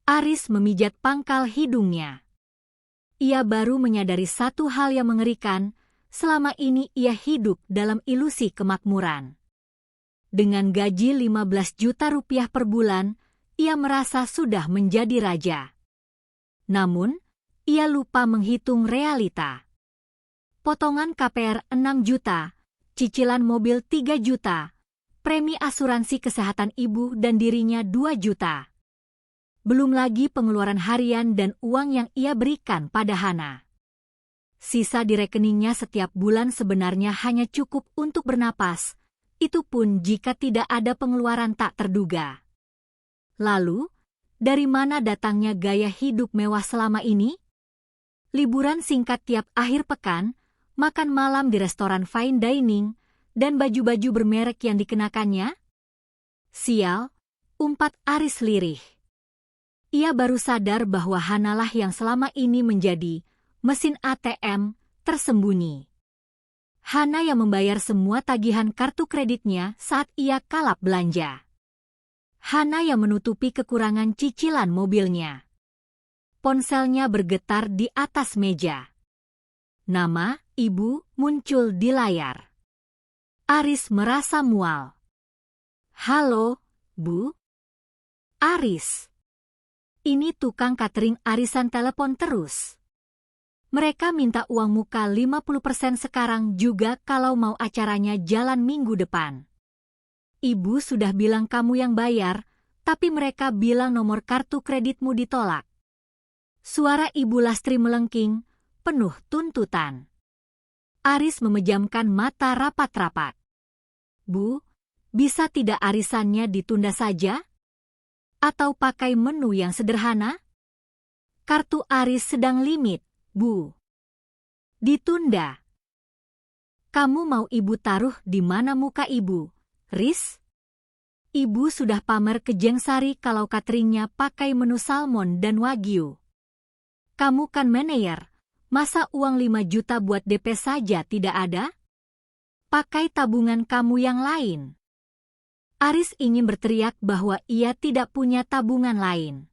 Aris memijat pangkal hidungnya. Ia baru menyadari satu hal yang mengerikan, selama ini ia hidup dalam ilusi kemakmuran. Dengan gaji 15 juta rupiah per bulan, ia merasa sudah menjadi raja. Namun, ia lupa menghitung realita. Potongan KPR 6 juta, cicilan mobil 3 juta, premi asuransi kesehatan ibu dan dirinya 2 juta. Belum lagi pengeluaran harian dan uang yang ia berikan pada Hana. Sisa di rekeningnya setiap bulan sebenarnya hanya cukup untuk bernapas, itu pun jika tidak ada pengeluaran tak terduga. Lalu, dari mana datangnya gaya hidup mewah selama ini? Liburan singkat tiap akhir pekan, makan malam di restoran fine dining, dan baju-baju bermerek yang dikenakannya? Sial, umpat Aris lirih. Ia baru sadar bahwa Hanalah yang selama ini menjadi mesin ATM tersembunyi. Hana yang membayar semua tagihan kartu kreditnya saat ia kalap belanja. Hana yang menutupi kekurangan cicilan mobilnya. Ponselnya bergetar di atas meja. Nama ibu muncul di layar. Aris merasa mual. Halo, Bu? Aris. Ini tukang catering arisan telepon terus. Mereka minta uang muka 50% sekarang juga kalau mau acaranya jalan minggu depan. Ibu sudah bilang kamu yang bayar, tapi mereka bilang nomor kartu kreditmu ditolak. Suara Ibu Lastri melengking, penuh tuntutan. Aris memejamkan mata rapat-rapat. Bu, bisa tidak arisannya ditunda saja? Atau pakai menu yang sederhana? Kartu Aris sedang limit, Bu. Ditunda. Kamu mau ibu taruh di mana muka ibu, Riz? Ibu sudah pamer ke Jeng Sari kalau cateringnya pakai menu salmon dan wagyu. Kamu kan manajer, masa uang 5 juta buat DP saja tidak ada? Pakai tabungan kamu yang lain. Aris ingin berteriak bahwa ia tidak punya tabungan lain.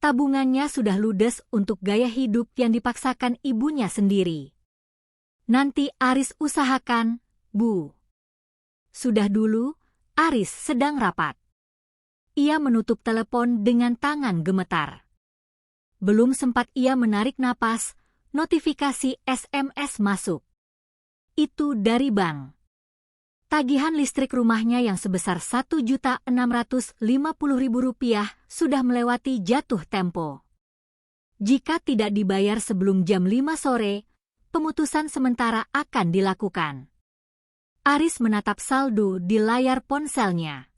Tabungannya sudah ludes untuk gaya hidup yang dipaksakan ibunya sendiri. Nanti Aris usahakan, Bu. Sudah dulu, Aris sedang rapat. Ia menutup telepon dengan tangan gemetar. Belum sempat ia menarik napas, notifikasi SMS masuk. Itu dari bank. Tagihan listrik rumahnya yang sebesar Rp1.650.000 sudah melewati jatuh tempo. Jika tidak dibayar sebelum jam 5 sore, pemutusan sementara akan dilakukan. Aris menatap saldo di layar ponselnya.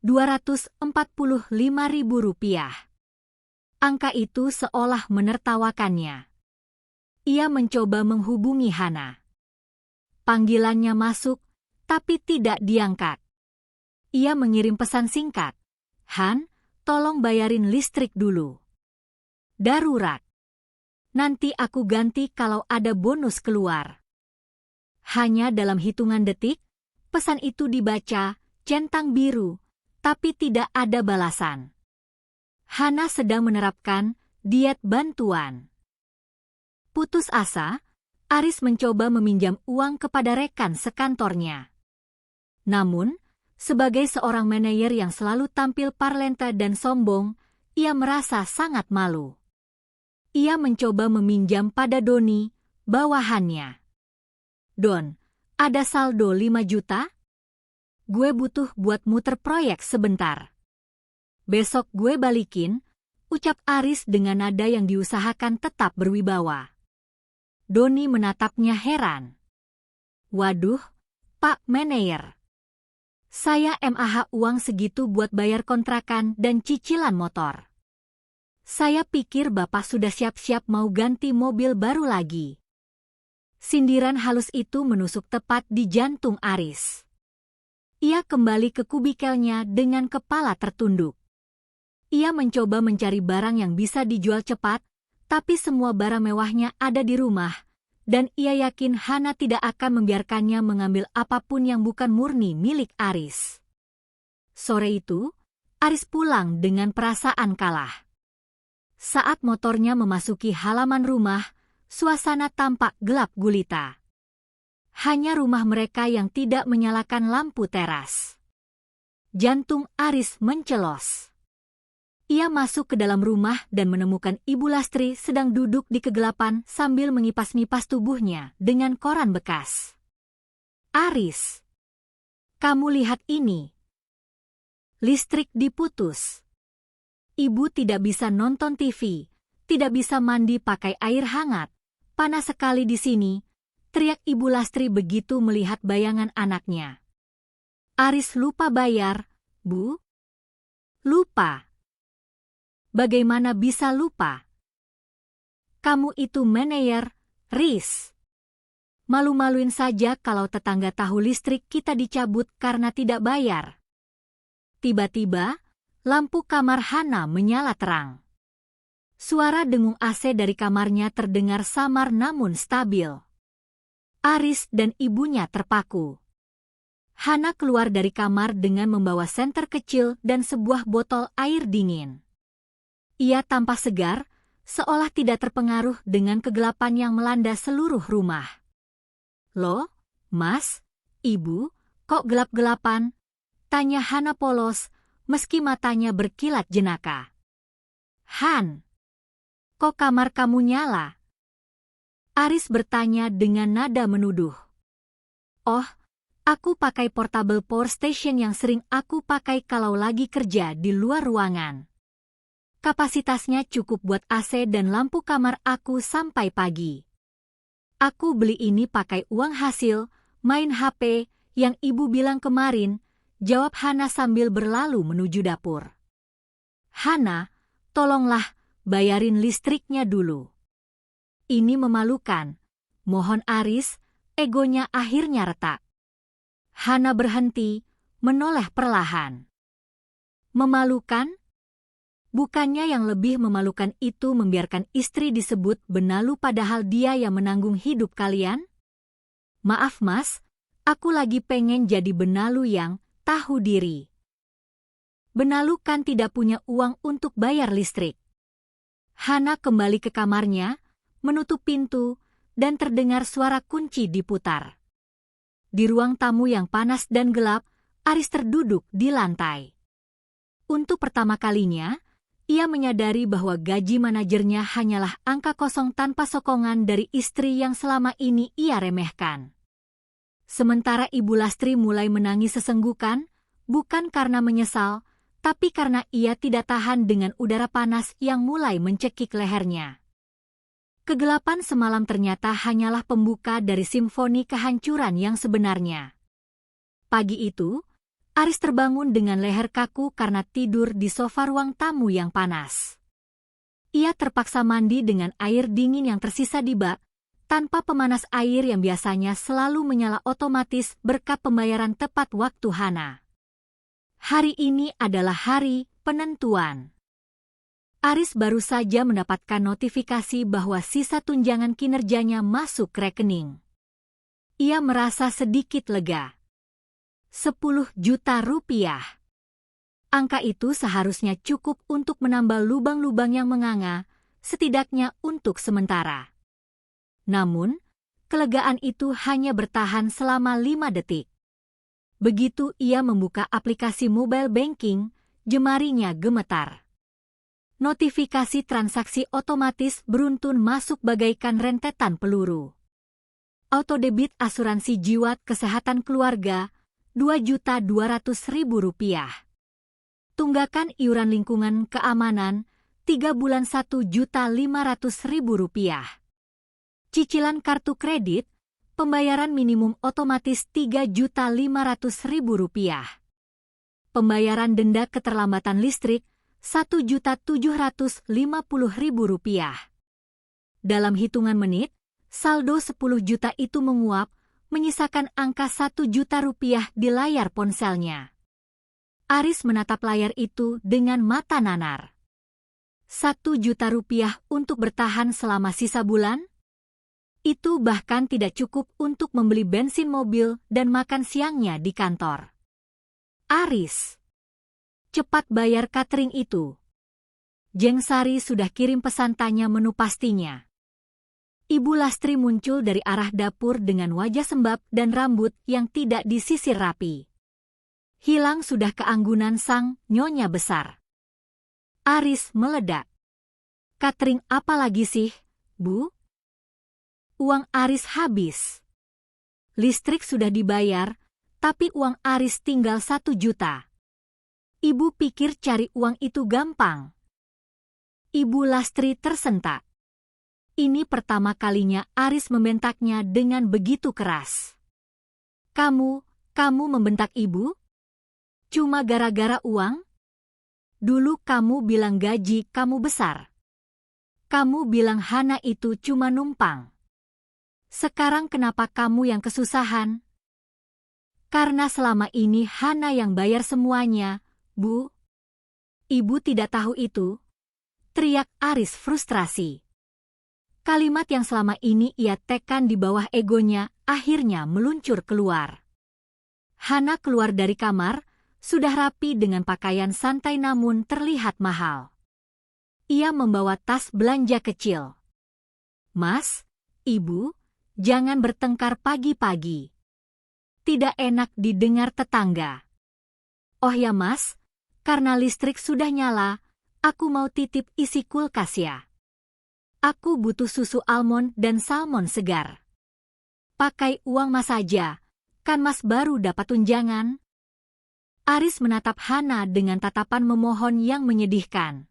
Rp245.000. Angka itu seolah menertawakannya. Ia mencoba menghubungi Hana. Panggilannya masuk, tapi tidak diangkat. Ia mengirim pesan singkat. Han, tolong bayarin listrik dulu. Darurat. Nanti aku ganti kalau ada bonus keluar. Hanya dalam hitungan detik, pesan itu dibaca, centang biru, tapi tidak ada balasan. Hana sedang menerapkan diet bantuan. Putus asa, Aris mencoba meminjam uang kepada rekan sekantornya. Namun, sebagai seorang manajer yang selalu tampil parlenta dan sombong, ia merasa sangat malu. Ia mencoba meminjam pada Doni, bawahannya. Don, ada saldo 5 juta? Gue butuh buat muter proyek sebentar. Besok gue balikin, ucap Aris dengan nada yang diusahakan tetap berwibawa. Doni menatapnya heran. Waduh, Pak Manajer. Saya MAH uang segitu buat bayar kontrakan dan cicilan motor. Saya pikir Bapak sudah siap-siap mau ganti mobil baru lagi. Sindiran halus itu menusuk tepat di jantung Aris. Ia kembali ke kubikelnya dengan kepala tertunduk. Ia mencoba mencari barang yang bisa dijual cepat, tapi semua barang mewahnya ada di rumah, dan ia yakin Hana tidak akan membiarkannya mengambil apapun yang bukan murni milik Aris. Sore itu, Aris pulang dengan perasaan kalah. Saat motornya memasuki halaman rumah, suasana tampak gelap gulita. Hanya rumah mereka yang tidak menyalakan lampu teras. Jantung Aris mencelos. Ia masuk ke dalam rumah dan menemukan Ibu Lastri sedang duduk di kegelapan sambil mengipas-ngipas tubuhnya dengan koran bekas. "Aris, kamu lihat ini. Listrik diputus. Ibu tidak bisa nonton TV, tidak bisa mandi pakai air hangat. Panas sekali di sini," teriak Ibu Lastri begitu melihat bayangan anaknya. "Aris lupa bayar, Bu." "Lupa? Bagaimana bisa lupa? Kamu itu manajer, Riz. Malu-maluin saja kalau tetangga tahu listrik kita dicabut karena tidak bayar." Tiba-tiba, lampu kamar Hana menyala terang. Suara dengung AC dari kamarnya terdengar samar namun stabil. Aris dan ibunya terpaku. Hana keluar dari kamar dengan membawa senter kecil dan sebuah botol air dingin. Ia tampak segar, seolah tidak terpengaruh dengan kegelapan yang melanda seluruh rumah. "Loh, Mas, Ibu, kok gelap-gelapan?" tanya Hana polos, meski matanya berkilat jenaka. "Han, kok kamar kamu nyala?" Aris bertanya dengan nada menuduh. "Oh, aku pakai portable power station yang sering aku pakai kalau lagi kerja di luar ruangan. Kapasitasnya cukup buat AC dan lampu kamar aku sampai pagi. Aku beli ini pakai uang hasil, main HP, yang ibu bilang kemarin," jawab Hana sambil berlalu menuju dapur. "Hana, tolonglah, bayarin listriknya dulu. Ini memalukan," mohon Aris, egonya akhirnya retak. Hana berhenti, menoleh perlahan. "Memalukan? Bukannya yang lebih memalukan itu membiarkan istri disebut benalu padahal dia yang menanggung hidup kalian? Maaf Mas, aku lagi pengen jadi benalu yang tahu diri. Benalu kan tidak punya uang untuk bayar listrik." Hana kembali ke kamarnya, menutup pintu, dan terdengar suara kunci diputar. Di ruang tamu yang panas dan gelap, Aris terduduk di lantai. Untuk pertama kalinya, ia menyadari bahwa gaji manajernya hanyalah angka kosong tanpa sokongan dari istri yang selama ini ia remehkan. Sementara Ibu Lastri mulai menangis sesenggukan, bukan karena menyesal, tapi karena ia tidak tahan dengan udara panas yang mulai mencekik lehernya. Kegelapan semalam ternyata hanyalah pembuka dari simfoni kehancuran yang sebenarnya. Pagi itu, Aris terbangun dengan leher kaku karena tidur di sofa ruang tamu yang panas. Ia terpaksa mandi dengan air dingin yang tersisa di bak, tanpa pemanas air yang biasanya selalu menyala otomatis berkat pembayaran tepat waktu Hana. Hari ini adalah hari penentuan. Aris baru saja mendapatkan notifikasi bahwa sisa tunjangan kinerjanya masuk rekening. Ia merasa sedikit lega. 10 juta rupiah. Angka itu seharusnya cukup untuk menambal lubang-lubang yang menganga, setidaknya untuk sementara. Namun, kelegaan itu hanya bertahan selama 5 detik. Begitu ia membuka aplikasi mobile banking, jemarinya gemetar. Notifikasi transaksi otomatis beruntun masuk bagaikan rentetan peluru. Autodebit asuransi jiwa kesehatan keluarga, Rp2.200.000. Tunggakan iuran lingkungan keamanan, 3 bulan Rp1.500.000. Cicilan kartu kredit, pembayaran minimum otomatis Rp3.500.000. Pembayaran denda keterlambatan listrik, Rp1.750.000. Dalam hitungan menit, Saldo 10 juta itu menguap, menyisakan angka 1 juta rupiah di layar ponselnya. Aris menatap layar itu dengan mata nanar. 1 juta rupiah untuk bertahan selama sisa bulan? Itu bahkan tidak cukup untuk membeli bensin mobil dan makan siangnya di kantor. Aris, cepat bayar catering itu. Jeng Sari sudah kirim pesan tanya menu pastinya. Ibu Lastri muncul dari arah dapur dengan wajah sembab dan rambut yang tidak disisir rapi. Hilang sudah keanggunan sang nyonya besar. Aris meledak. Catering apa lagi sih, Bu? Uang Aris habis. Listrik sudah dibayar, tapi uang Aris tinggal 1 juta. Ibu pikir cari uang itu gampang. Ibu Lastri tersentak. Ini pertama kalinya Aris membentaknya dengan begitu keras. Kamu membentak ibu? Cuma gara-gara uang? Dulu kamu bilang gaji kamu besar. Kamu bilang Hana itu cuma numpang. Sekarang kenapa kamu yang kesusahan? Karena selama ini Hana yang bayar semuanya, Bu. Ibu tidak tahu itu? Teriak Aris frustrasi. Kalimat yang selama ini ia tekan di bawah egonya akhirnya meluncur keluar. Hana keluar dari kamar, sudah rapi dengan pakaian santai namun terlihat mahal. Ia membawa tas belanja kecil. Mas, Ibu, jangan bertengkar pagi-pagi. Tidak enak didengar tetangga. Oh ya Mas, karena listrik sudah nyala, aku mau titip isi kulkas ya. Aku butuh susu almond dan salmon segar. Pakai uang Mas saja, kan Mas baru dapat tunjangan. Aris menatap Hana dengan tatapan memohon yang menyedihkan.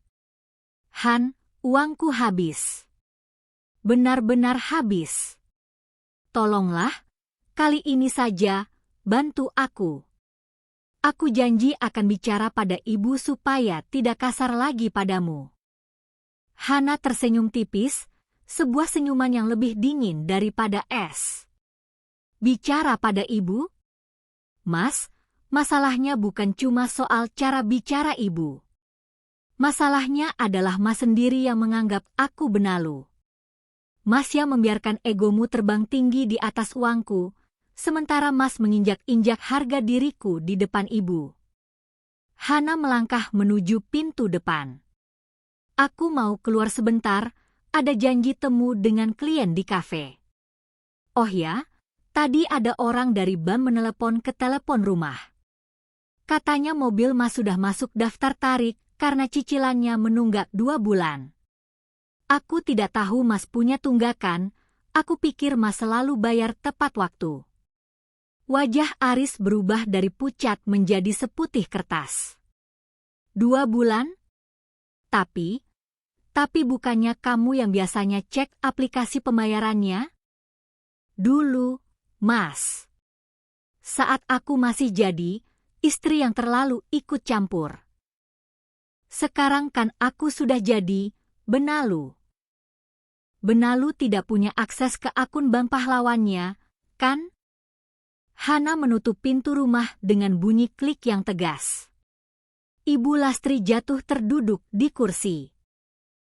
Han, uangku habis. Benar-benar habis. Tolonglah, kali ini saja, bantu aku. Aku janji akan bicara pada ibu supaya tidak kasar lagi padamu. Hana tersenyum tipis, sebuah senyuman yang lebih dingin daripada es. Bicara pada ibu? Mas, masalahnya bukan cuma soal cara bicara ibu. Masalahnya adalah Mas sendiri yang menganggap aku benalu. Mas yang membiarkan egomu terbang tinggi di atas uangku, sementara Mas menginjak-injak harga diriku di depan ibu. Hana melangkah menuju pintu depan. Aku mau keluar sebentar, ada janji temu dengan klien di kafe. Oh ya, tadi ada orang dari bank menelepon ke telepon rumah. Katanya mobil Mas sudah masuk daftar tarik karena cicilannya menunggak 2 bulan. Aku tidak tahu Mas punya tunggakan, aku pikir Mas selalu bayar tepat waktu. Wajah Aris berubah dari pucat menjadi seputih kertas. 2 bulan? Tapi bukannya kamu yang biasanya cek aplikasi pembayarannya? Dulu, Mas. Saat aku masih jadi, istri yang terlalu ikut campur. Sekarang kan aku sudah jadi, benalu. Benalu tidak punya akses ke akun bank pahlawannya, kan? Hana menutup pintu rumah dengan bunyi klik yang tegas. Ibu Lastri jatuh terduduk di kursi.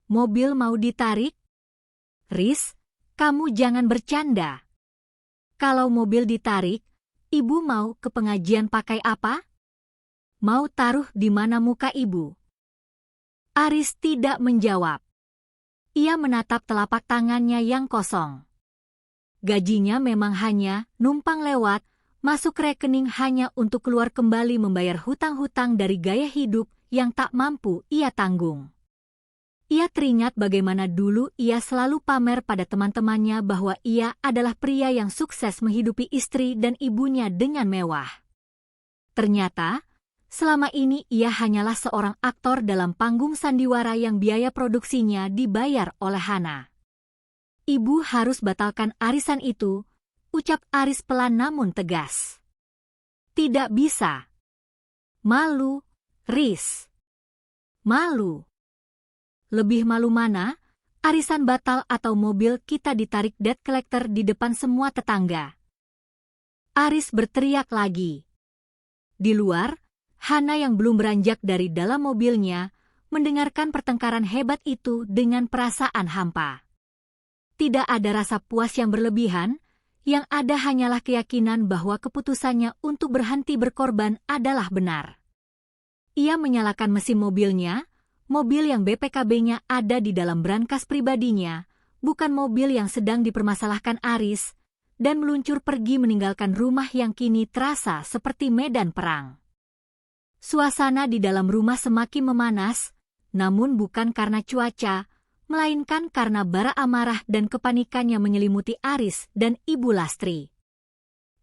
Mobil mau ditarik? Riz, kamu jangan bercanda. Kalau mobil ditarik, ibu mau ke pengajian pakai apa? Mau taruh di mana muka ibu? Aris tidak menjawab. Ia menatap telapak tangannya yang kosong. Gajinya memang hanya numpang lewat, masuk rekening hanya untuk keluar kembali membayar hutang-hutang dari gaya hidup yang tak mampu ia tanggung. Ia teringat bagaimana dulu ia selalu pamer pada teman-temannya bahwa ia adalah pria yang sukses menghidupi istri dan ibunya dengan mewah. Ternyata, selama ini ia hanyalah seorang aktor dalam panggung sandiwara yang biaya produksinya dibayar oleh Hana. Ibu harus batalkan arisan itu, ucap Aris pelan namun tegas. Tidak bisa. Malu, Riz. Malu. Lebih malu mana? arisan batal atau mobil kita ditarik debt collector di depan semua tetangga. Aris berteriak lagi. Di luar, Hana yang belum beranjak dari dalam mobilnya mendengarkan pertengkaran hebat itu dengan perasaan hampa. Tidak ada rasa puas yang berlebihan, yang ada hanyalah keyakinan bahwa keputusannya untuk berhenti berkorban adalah benar. Ia menyalakan mesin mobilnya, mobil yang BPKB-nya ada di dalam brankas pribadinya, bukan mobil yang sedang dipermasalahkan Aris, dan meluncur pergi meninggalkan rumah yang kini terasa seperti medan perang. Suasana di dalam rumah semakin memanas, namun bukan karena cuaca, melainkan karena bara amarah dan kepanikan yang menyelimuti Aris dan Ibu Lastri.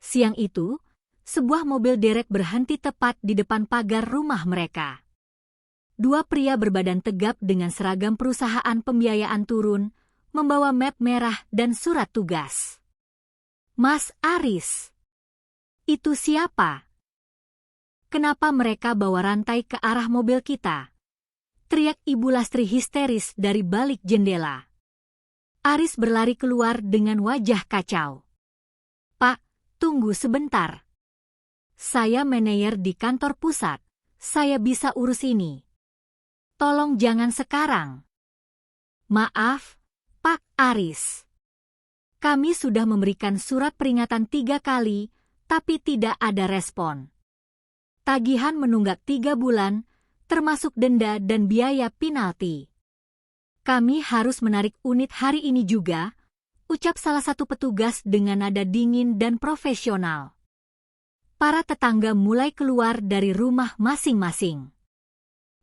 Siang itu, sebuah mobil derek berhenti tepat di depan pagar rumah mereka. Dua pria berbadan tegap dengan seragam perusahaan pembiayaan turun, membawa map merah dan surat tugas. Mas Aris, itu siapa? Kenapa mereka bawa rantai ke arah mobil kita? Teriak Ibu Lastri histeris dari balik jendela. Aris berlari keluar dengan wajah kacau. Pak, tunggu sebentar. Saya manajer di kantor pusat. Saya bisa urus ini. Tolong jangan sekarang. Maaf, Pak Aris. Kami sudah memberikan surat peringatan 3 kali, tapi tidak ada respon. Tagihan menunggak 3 bulan, termasuk denda dan biaya penalti. Kami harus menarik unit hari ini juga, ucap salah satu petugas dengan nada dingin dan profesional. Para tetangga mulai keluar dari rumah masing-masing.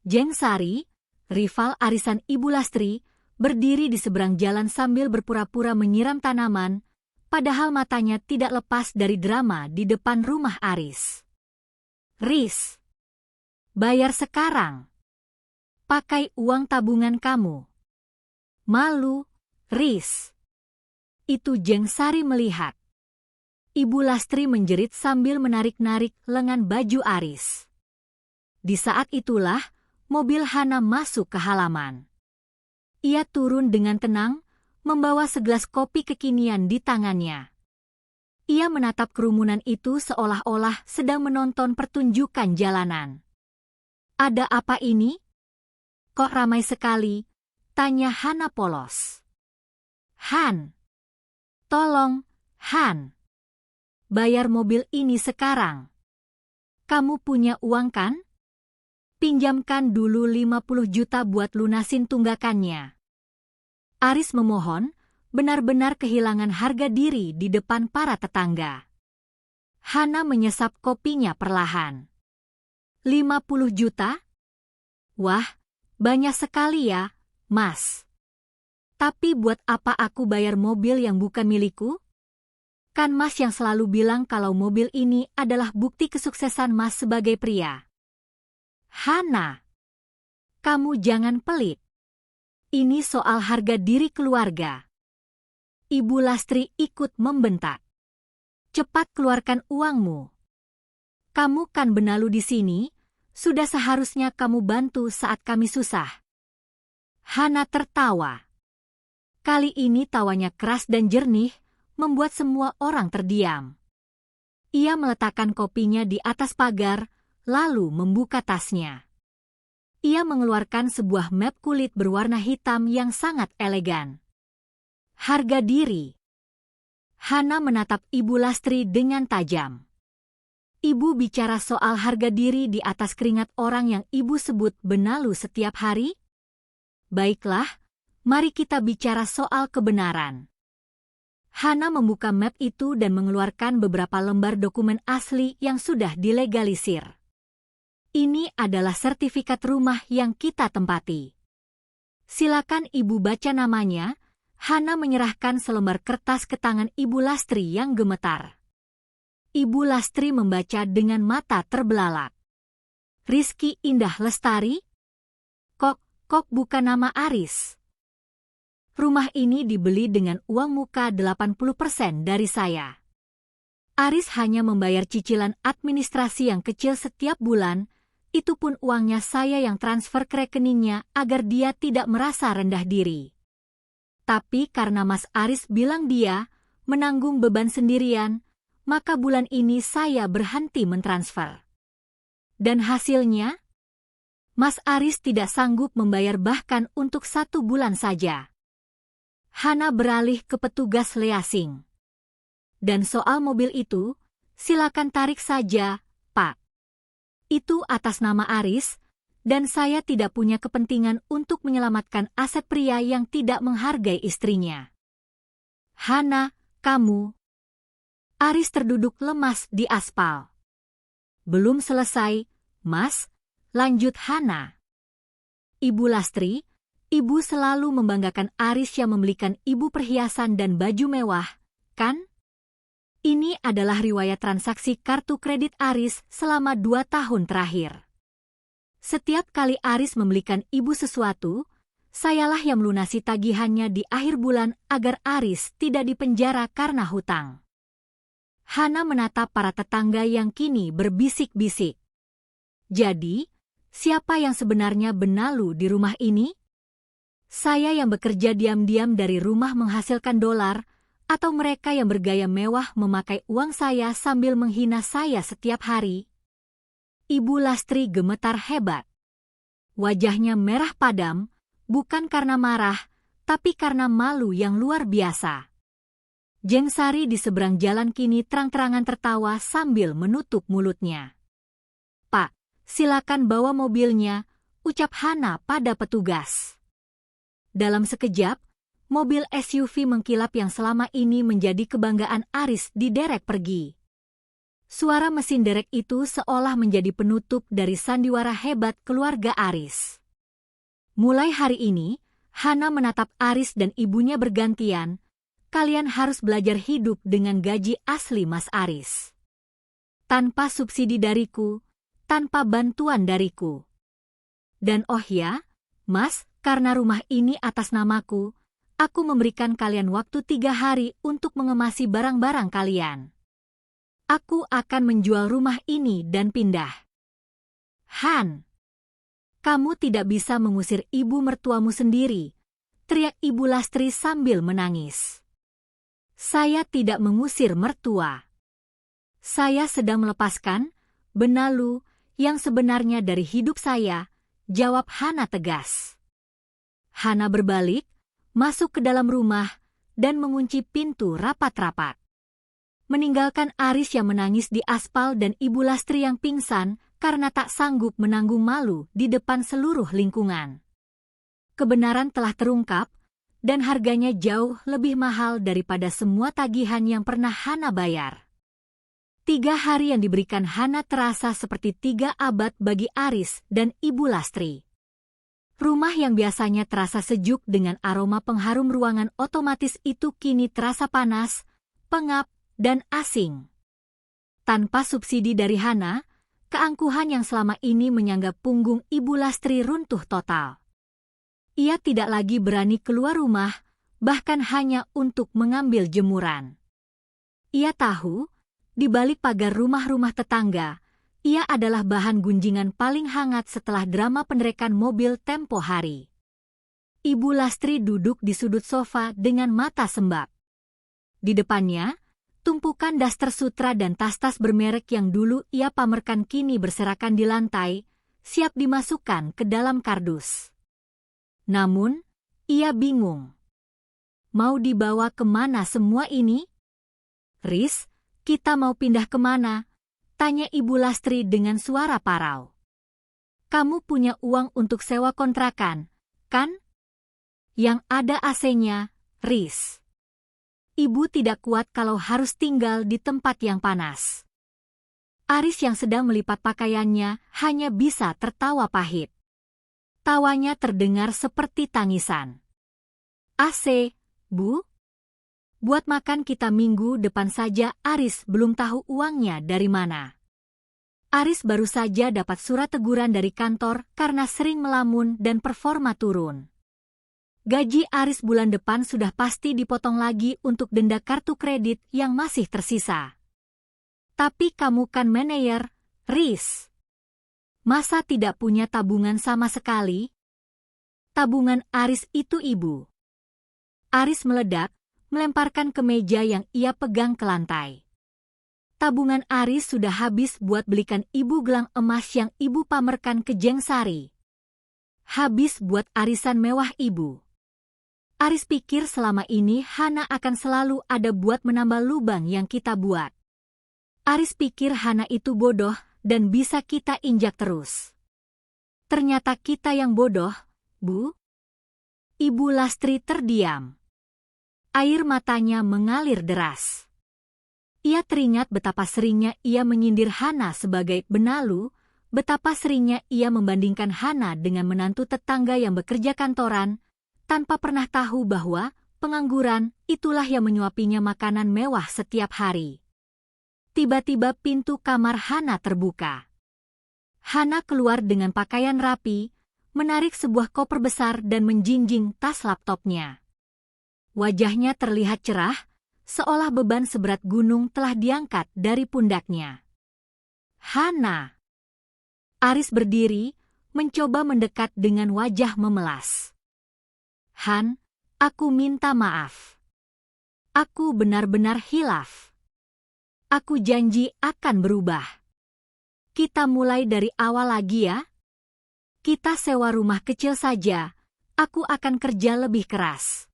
Jeng Sari, rival arisan Ibu Lastri, berdiri di seberang jalan sambil berpura-pura menyiram tanaman, padahal matanya tidak lepas dari drama di depan rumah Aris. Riz, bayar sekarang. Pakai uang tabungan kamu. Malu, Riz. Itu Jeng Sari melihat. Ibu Lastri menjerit sambil menarik-narik lengan baju Aris. Di saat itulah, mobil Hana masuk ke halaman. Ia turun dengan tenang, membawa segelas kopi kekinian di tangannya. Ia menatap kerumunan itu seolah-olah sedang menonton pertunjukan jalanan. Ada apa ini? Kok ramai sekali? Tanya Hana polos. Han. Tolong, Han. Bayar mobil ini sekarang. Kamu punya uang kan? Pinjamkan dulu 50 juta buat lunasin tunggakannya. Aris memohon, benar-benar kehilangan harga diri di depan para tetangga. Hana menyesap kopinya perlahan. 50 juta? Wah, banyak sekali ya, Mas. Tapi buat apa aku bayar mobil yang bukan milikku? Kan Mas yang selalu bilang kalau mobil ini adalah bukti kesuksesan Mas sebagai pria. Hana, kamu jangan pelit. Ini soal harga diri keluarga. Ibu Lastri ikut membentak. Cepat keluarkan uangmu. Kamu kan benalu di sini, sudah seharusnya kamu bantu saat kami susah. Hana tertawa. Kali ini tawanya keras dan jernih, membuat semua orang terdiam. Ia meletakkan kopinya di atas pagar, lalu membuka tasnya. Ia mengeluarkan sebuah map kulit berwarna hitam yang sangat elegan. Harga diri. Hana menatap Ibu Lastri dengan tajam. Ibu bicara soal harga diri di atas keringat orang yang Ibu sebut benalu setiap hari? Baiklah, mari kita bicara soal kebenaran. Hana membuka map itu dan mengeluarkan beberapa lembar dokumen asli yang sudah dilegalisir. Ini adalah sertifikat rumah yang kita tempati. Silakan Ibu baca namanya. Hana menyerahkan selembar kertas ke tangan Ibu Lastri yang gemetar. Ibu Lastri membaca dengan mata terbelalak. Rizky Indah Lestari? Kok bukan nama Aris? Rumah ini dibeli dengan uang muka 80% dari saya. Aris hanya membayar cicilan administrasi yang kecil setiap bulan, itu pun uangnya saya yang transfer ke rekeningnya agar dia tidak merasa rendah diri. Tapi karena Mas Aris bilang dia menanggung beban sendirian, maka bulan ini saya berhenti mentransfer. Dan hasilnya, Mas Aris tidak sanggup membayar bahkan untuk 1 bulan saja. Hana beralih ke petugas leasing. Dan soal mobil itu, silakan tarik saja, Pak. Itu atas nama Aris, dan saya tidak punya kepentingan untuk menyelamatkan aset pria yang tidak menghargai istrinya. Hana, kamu. Aris terduduk lemas di aspal. Belum selesai, Mas, lanjut Hana. Ibu Lastri, ibu selalu membanggakan Aris yang membelikan ibu perhiasan dan baju mewah, kan? Ini adalah riwayat transaksi kartu kredit Aris selama 2 tahun terakhir. Setiap kali Aris membelikan ibu sesuatu, sayalah yang melunasi tagihannya di akhir bulan agar Aris tidak dipenjara karena hutang. Hana menatap para tetangga yang kini berbisik-bisik. Jadi, siapa yang sebenarnya benalu di rumah ini? Saya yang bekerja diam-diam dari rumah menghasilkan dolar, atau mereka yang bergaya mewah memakai uang saya sambil menghina saya setiap hari? Ibu Lastri gemetar hebat. Wajahnya merah padam, bukan karena marah, tapi karena malu yang luar biasa. Jeng Sari di seberang jalan kini terang-terangan tertawa sambil menutup mulutnya. Pak, silakan bawa mobilnya, ucap Hana pada petugas. Dalam sekejap, mobil SUV mengkilap yang selama ini menjadi kebanggaan Aris diderek pergi. Suara mesin derek itu seolah menjadi penutup dari sandiwara hebat keluarga Aris. Mulai hari ini, Hana menatap Aris dan ibunya bergantian. Kalian harus belajar hidup dengan gaji asli Mas Aris. Tanpa subsidi dariku, tanpa bantuan dariku. Dan oh ya, Mas, karena rumah ini atas namaku, aku memberikan kalian waktu 3 hari untuk mengemasi barang-barang kalian. Aku akan menjual rumah ini dan pindah. Han, kamu tidak bisa mengusir ibu mertuamu sendiri, teriak Ibu Lastri sambil menangis. Saya tidak mengusir mertua. Saya sedang melepaskan benalu yang sebenarnya dari hidup saya, jawab Hana tegas. Hana berbalik, masuk ke dalam rumah, dan mengunci pintu rapat-rapat. Meninggalkan Aris yang menangis di aspal dan Ibu Lastri yang pingsan karena tak sanggup menanggung malu di depan seluruh lingkungan. Kebenaran telah terungkap, dan harganya jauh lebih mahal daripada semua tagihan yang pernah Hana bayar. 3 hari yang diberikan Hana terasa seperti 3 abad bagi Aris dan Ibu Lastri. Rumah yang biasanya terasa sejuk dengan aroma pengharum ruangan otomatis itu kini terasa panas, pengap, dan asing. Tanpa subsidi dari Hana, keangkuhan yang selama ini menyangga punggung Ibu Lastri runtuh total. Ia tidak lagi berani keluar rumah, bahkan hanya untuk mengambil jemuran. Ia tahu, di balik pagar rumah-rumah tetangga, ia adalah bahan gunjingan paling hangat setelah drama penderekan mobil tempo hari. Ibu Lastri duduk di sudut sofa dengan mata sembab. Di depannya, tumpukan daster sutra dan tas-tas bermerek yang dulu ia pamerkan kini berserakan di lantai, siap dimasukkan ke dalam kardus. Namun, ia bingung. Mau dibawa kemana semua ini? Riz, kita mau pindah kemana? Tanya Ibu Lastri dengan suara parau. Kamu punya uang untuk sewa kontrakan, kan? Yang ada AC-nya, Riz. Ibu tidak kuat kalau harus tinggal di tempat yang panas. Aris yang sedang melipat pakaiannya hanya bisa tertawa pahit. Tawanya terdengar seperti tangisan. AC, Bu? Buat makan kita minggu depan saja. Aris belum tahu uangnya dari mana. Aris baru saja dapat surat teguran dari kantor karena sering melamun dan performa turun. Gaji Aris bulan depan sudah pasti dipotong lagi untuk denda kartu kredit yang masih tersisa. Tapi kamu kan manajer, Riz. Masa tidak punya tabungan sama sekali? Tabungan Aris itu ibu. Aris meledak, melemparkan kemeja yang ia pegang ke lantai. Tabungan Aris sudah habis buat belikan ibu gelang emas yang ibu pamerkan ke Jengsari. Habis buat arisan mewah ibu. Aris pikir selama ini Hana akan selalu ada buat menambah lubang yang kita buat. Aris pikir Hana itu bodoh dan bisa kita injak terus. Ternyata kita yang bodoh, Bu. Ibu Lastri terdiam. Air matanya mengalir deras. Ia teringat betapa seringnya ia menyindir Hana sebagai benalu, betapa seringnya ia membandingkan Hana dengan menantu tetangga yang bekerja kantoran, tanpa pernah tahu bahwa pengangguran itulah yang menyuapinya makanan mewah setiap hari. Tiba-tiba pintu kamar Hana terbuka. Hana keluar dengan pakaian rapi, menarik sebuah koper besar dan menjinjing tas laptopnya. Wajahnya terlihat cerah, seolah beban seberat gunung telah diangkat dari pundaknya. Hana. Aris berdiri, mencoba mendekat dengan wajah memelas. Han, aku minta maaf. Aku benar-benar hilaf. Aku janji akan berubah. Kita mulai dari awal lagi ya. Kita sewa rumah kecil saja, aku akan kerja lebih keras.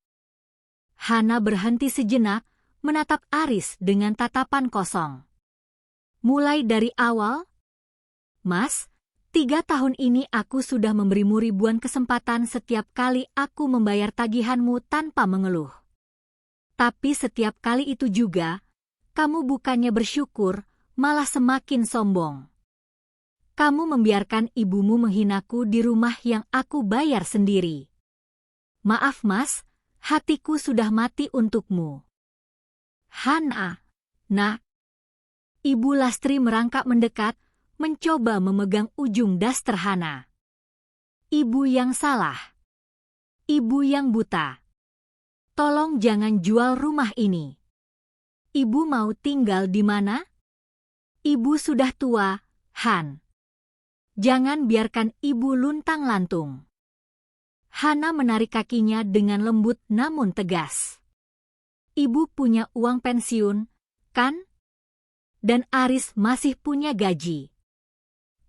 Hana berhenti sejenak, menatap Aris dengan tatapan kosong. Mulai dari awal? Mas, 3 tahun ini aku sudah memberimu ribuan kesempatan setiap kali aku membayar tagihanmu tanpa mengeluh. Tapi setiap kali itu juga, kamu bukannya bersyukur, malah semakin sombong. Kamu membiarkan ibumu menghinaku di rumah yang aku bayar sendiri. Maaf mas, hatiku sudah mati untukmu. Hana, nak. Ibu Lastri merangkak mendekat, mencoba memegang ujung daster Hana. Ibu yang salah. Ibu yang buta. Tolong jangan jual rumah ini. Ibu mau tinggal di mana? Ibu sudah tua, Han. Jangan biarkan ibu luntang-lantung. Hana menarik kakinya dengan lembut namun tegas. Ibu punya uang pensiun, kan? Dan Aris masih punya gaji.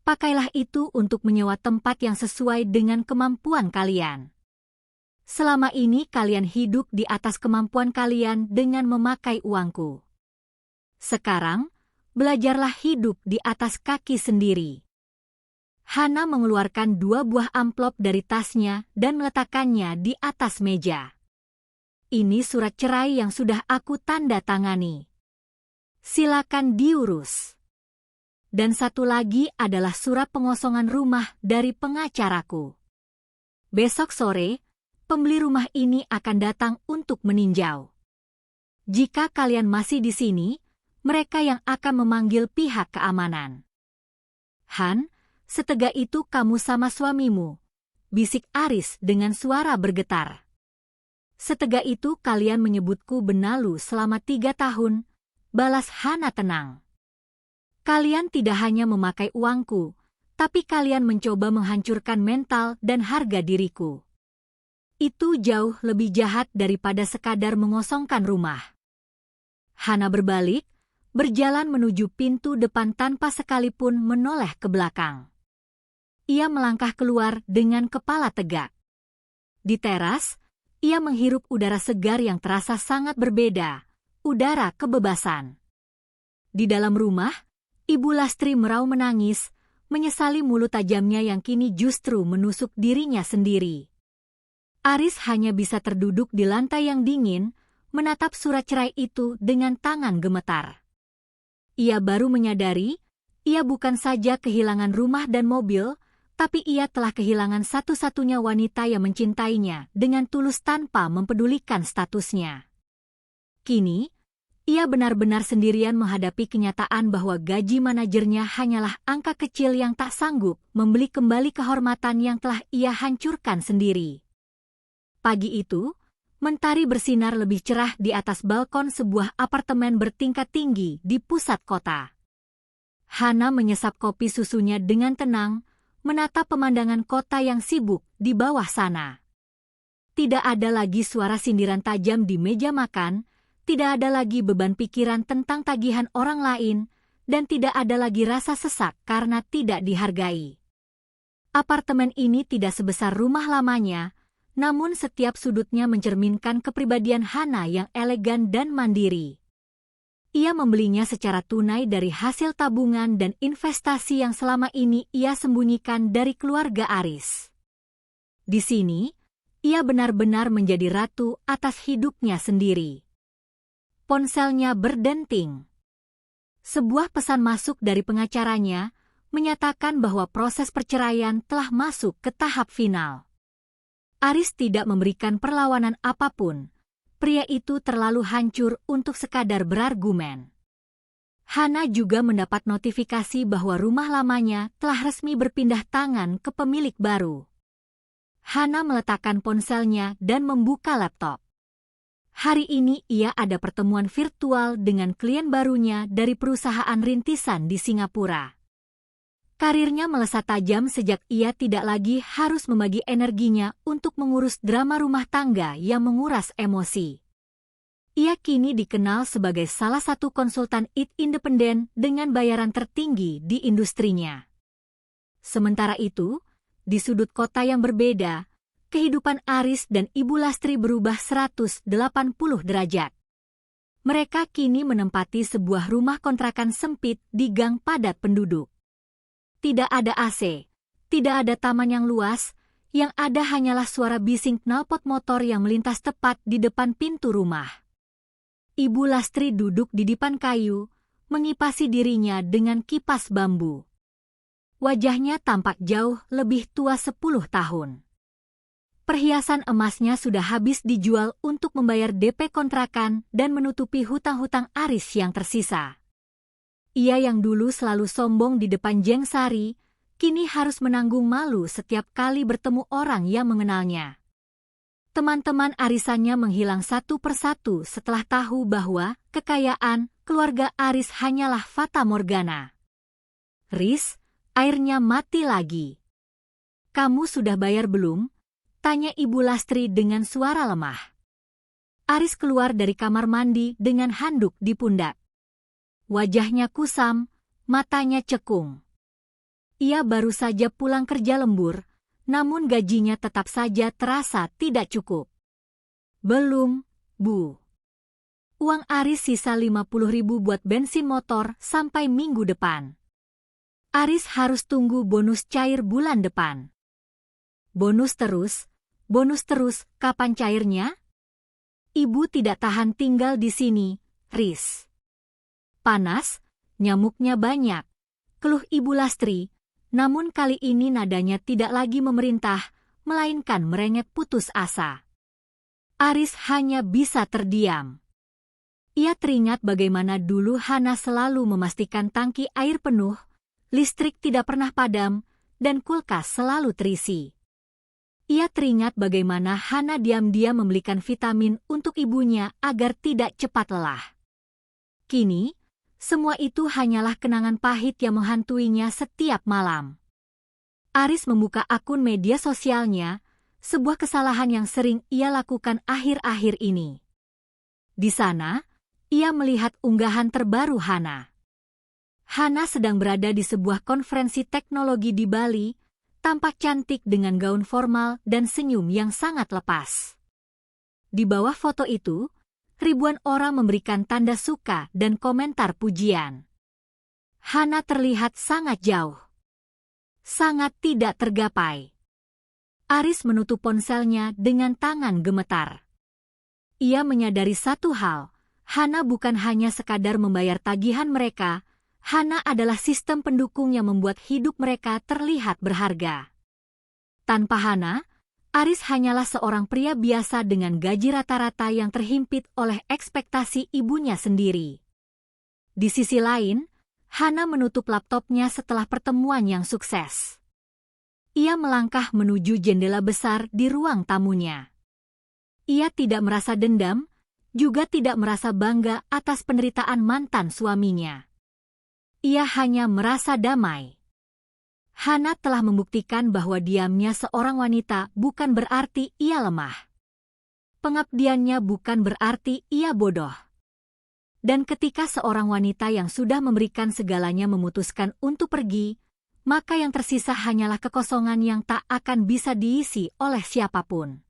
Pakailah itu untuk menyewa tempat yang sesuai dengan kemampuan kalian. Selama ini kalian hidup di atas kemampuan kalian dengan memakai uangku. Sekarang, belajarlah hidup di atas kaki sendiri. Hana mengeluarkan 2 buah amplop dari tasnya dan meletakkannya di atas meja. Ini surat cerai yang sudah aku tanda tangani. Silakan diurus. Dan satu lagi adalah surat pengosongan rumah dari pengacaraku. Besok sore, pembeli rumah ini akan datang untuk meninjau. Jika kalian masih di sini, mereka yang akan memanggil pihak keamanan. Han, setega itu kamu sama suamimu, bisik Aris dengan suara bergetar. Setega itu kalian menyebutku benalu selama 3 tahun, balas Hana tenang. Kalian tidak hanya memakai uangku, tapi kalian mencoba menghancurkan mental dan harga diriku. Itu jauh lebih jahat daripada sekadar mengosongkan rumah. Hana berbalik, berjalan menuju pintu depan tanpa sekalipun menoleh ke belakang. Ia melangkah keluar dengan kepala tegak. Di teras, ia menghirup udara segar yang terasa sangat berbeda, udara kebebasan. Di dalam rumah, Ibu Lastri meraung menangis, menyesali mulut tajamnya yang kini justru menusuk dirinya sendiri. Aris hanya bisa terduduk di lantai yang dingin, menatap surat cerai itu dengan tangan gemetar. Ia baru menyadari, ia bukan saja kehilangan rumah dan mobil, tapi ia telah kehilangan satu-satunya wanita yang mencintainya dengan tulus tanpa mempedulikan statusnya. Kini, ia benar-benar sendirian menghadapi kenyataan bahwa gaji manajernya hanyalah angka kecil yang tak sanggup membeli kembali kehormatan yang telah ia hancurkan sendiri. Pagi itu, mentari bersinar lebih cerah di atas balkon sebuah apartemen bertingkat tinggi di pusat kota. Hana menyesap kopi susunya dengan tenang, menatap pemandangan kota yang sibuk di bawah sana. Tidak ada lagi suara sindiran tajam di meja makan, tidak ada lagi beban pikiran tentang tagihan orang lain, dan tidak ada lagi rasa sesak karena tidak dihargai. Apartemen ini tidak sebesar rumah lamanya, namun setiap sudutnya mencerminkan kepribadian Hana yang elegan dan mandiri. Ia membelinya secara tunai dari hasil tabungan dan investasi yang selama ini ia sembunyikan dari keluarga Aris. Di sini, ia benar-benar menjadi ratu atas hidupnya sendiri. Ponselnya berdenting. Sebuah pesan masuk dari pengacaranya, menyatakan bahwa proses perceraian telah masuk ke tahap final. Aris tidak memberikan perlawanan apapun. Pria itu terlalu hancur untuk sekadar berargumen. Hana juga mendapat notifikasi bahwa rumah lamanya telah resmi berpindah tangan ke pemilik baru. Hana meletakkan ponselnya dan membuka laptop. Hari ini ia ada pertemuan virtual dengan klien barunya dari perusahaan rintisan di Singapura. Karirnya melesat tajam sejak ia tidak lagi harus membagi energinya untuk mengurus drama rumah tangga yang menguras emosi. Ia kini dikenal sebagai salah satu konsultan IT independen dengan bayaran tertinggi di industrinya. Sementara itu, di sudut kota yang berbeda, kehidupan Aris dan Ibu Lastri berubah 180 derajat. Mereka kini menempati sebuah rumah kontrakan sempit di gang padat penduduk. Tidak ada AC, tidak ada taman yang luas, yang ada hanyalah suara bising knalpot motor yang melintas tepat di depan pintu rumah. Ibu Lastri duduk di dipan kayu, mengipasi dirinya dengan kipas bambu. Wajahnya tampak jauh lebih tua 10 tahun. Perhiasan emasnya sudah habis dijual untuk membayar DP kontrakan dan menutupi hutang-hutang Aris yang tersisa. Ia yang dulu selalu sombong di depan Jeng Sari, kini harus menanggung malu setiap kali bertemu orang yang mengenalnya. Teman-teman arisannya menghilang satu persatu setelah tahu bahwa kekayaan keluarga Aris hanyalah fata morgana. Riz, airnya mati lagi. Kamu sudah bayar belum? Tanya Ibu Lastri dengan suara lemah. Aris keluar dari kamar mandi dengan handuk di pundak. Wajahnya kusam, matanya cekung. Ia baru saja pulang kerja lembur, namun gajinya tetap saja terasa tidak cukup. Belum, Bu. Uang Aris sisa 50.000 buat bensin motor sampai minggu depan. Aris harus tunggu bonus cair bulan depan. Bonus terus, kapan cairnya? Ibu tidak tahan tinggal di sini, Riz. Panas, nyamuknya banyak, keluh Ibu Lastri, namun kali ini nadanya tidak lagi memerintah, melainkan merengek putus asa. Aris hanya bisa terdiam. Ia teringat bagaimana dulu Hana selalu memastikan tangki air penuh, listrik tidak pernah padam, dan kulkas selalu terisi. Ia teringat bagaimana Hana diam-diam membelikan vitamin untuk ibunya agar tidak cepat lelah. Kini, semua itu hanyalah kenangan pahit yang menghantuinya setiap malam. Aris membuka akun media sosialnya, sebuah kesalahan yang sering ia lakukan akhir-akhir ini. Di sana, ia melihat unggahan terbaru Hana. Hana sedang berada di sebuah konferensi teknologi di Bali, tampak cantik dengan gaun formal dan senyum yang sangat lepas. Di bawah foto itu, ribuan orang memberikan tanda suka dan komentar pujian. Hana terlihat sangat jauh. Sangat tidak tergapai. Aris menutup ponselnya dengan tangan gemetar. Ia menyadari satu hal, Hana bukan hanya sekadar membayar tagihan mereka, Hana adalah sistem pendukung yang membuat hidup mereka terlihat berharga. Tanpa Hana, Aris hanyalah seorang pria biasa dengan gaji rata-rata yang terhimpit oleh ekspektasi ibunya sendiri. Di sisi lain, Hana menutup laptopnya setelah pertemuan yang sukses. Ia melangkah menuju jendela besar di ruang tamunya. Ia tidak merasa dendam, juga tidak merasa bangga atas penderitaan mantan suaminya. Ia hanya merasa damai. Hana telah membuktikan bahwa diamnya seorang wanita bukan berarti ia lemah. pengabdiannya bukan berarti ia bodoh. Dan ketika seorang wanita yang sudah memberikan segalanya memutuskan untuk pergi, maka yang tersisa hanyalah kekosongan yang tak akan bisa diisi oleh siapapun.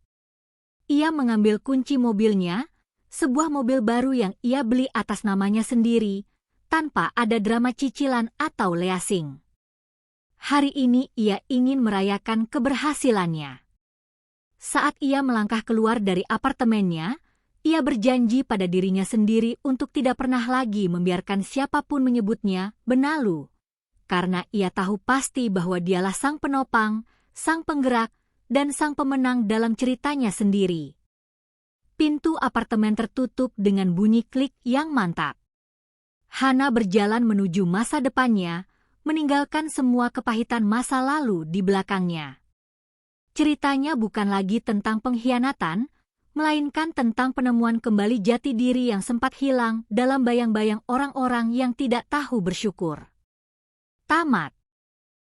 Ia mengambil kunci mobilnya, sebuah mobil baru yang ia beli atas namanya sendiri, tanpa ada drama cicilan atau leasing. Hari ini ia ingin merayakan keberhasilannya. Saat ia melangkah keluar dari apartemennya, ia berjanji pada dirinya sendiri untuk tidak pernah lagi membiarkan siapapun menyebutnya benalu, karena ia tahu pasti bahwa dialah sang penopang, sang penggerak, dan sang pemenang dalam ceritanya sendiri. Pintu apartemen tertutup dengan bunyi klik yang mantap. Hana berjalan menuju masa depannya, meninggalkan semua kepahitan masa lalu di belakangnya. Ceritanya bukan lagi tentang pengkhianatan, melainkan tentang penemuan kembali jati diri yang sempat hilang dalam bayang-bayang orang-orang yang tidak tahu bersyukur. Tamat.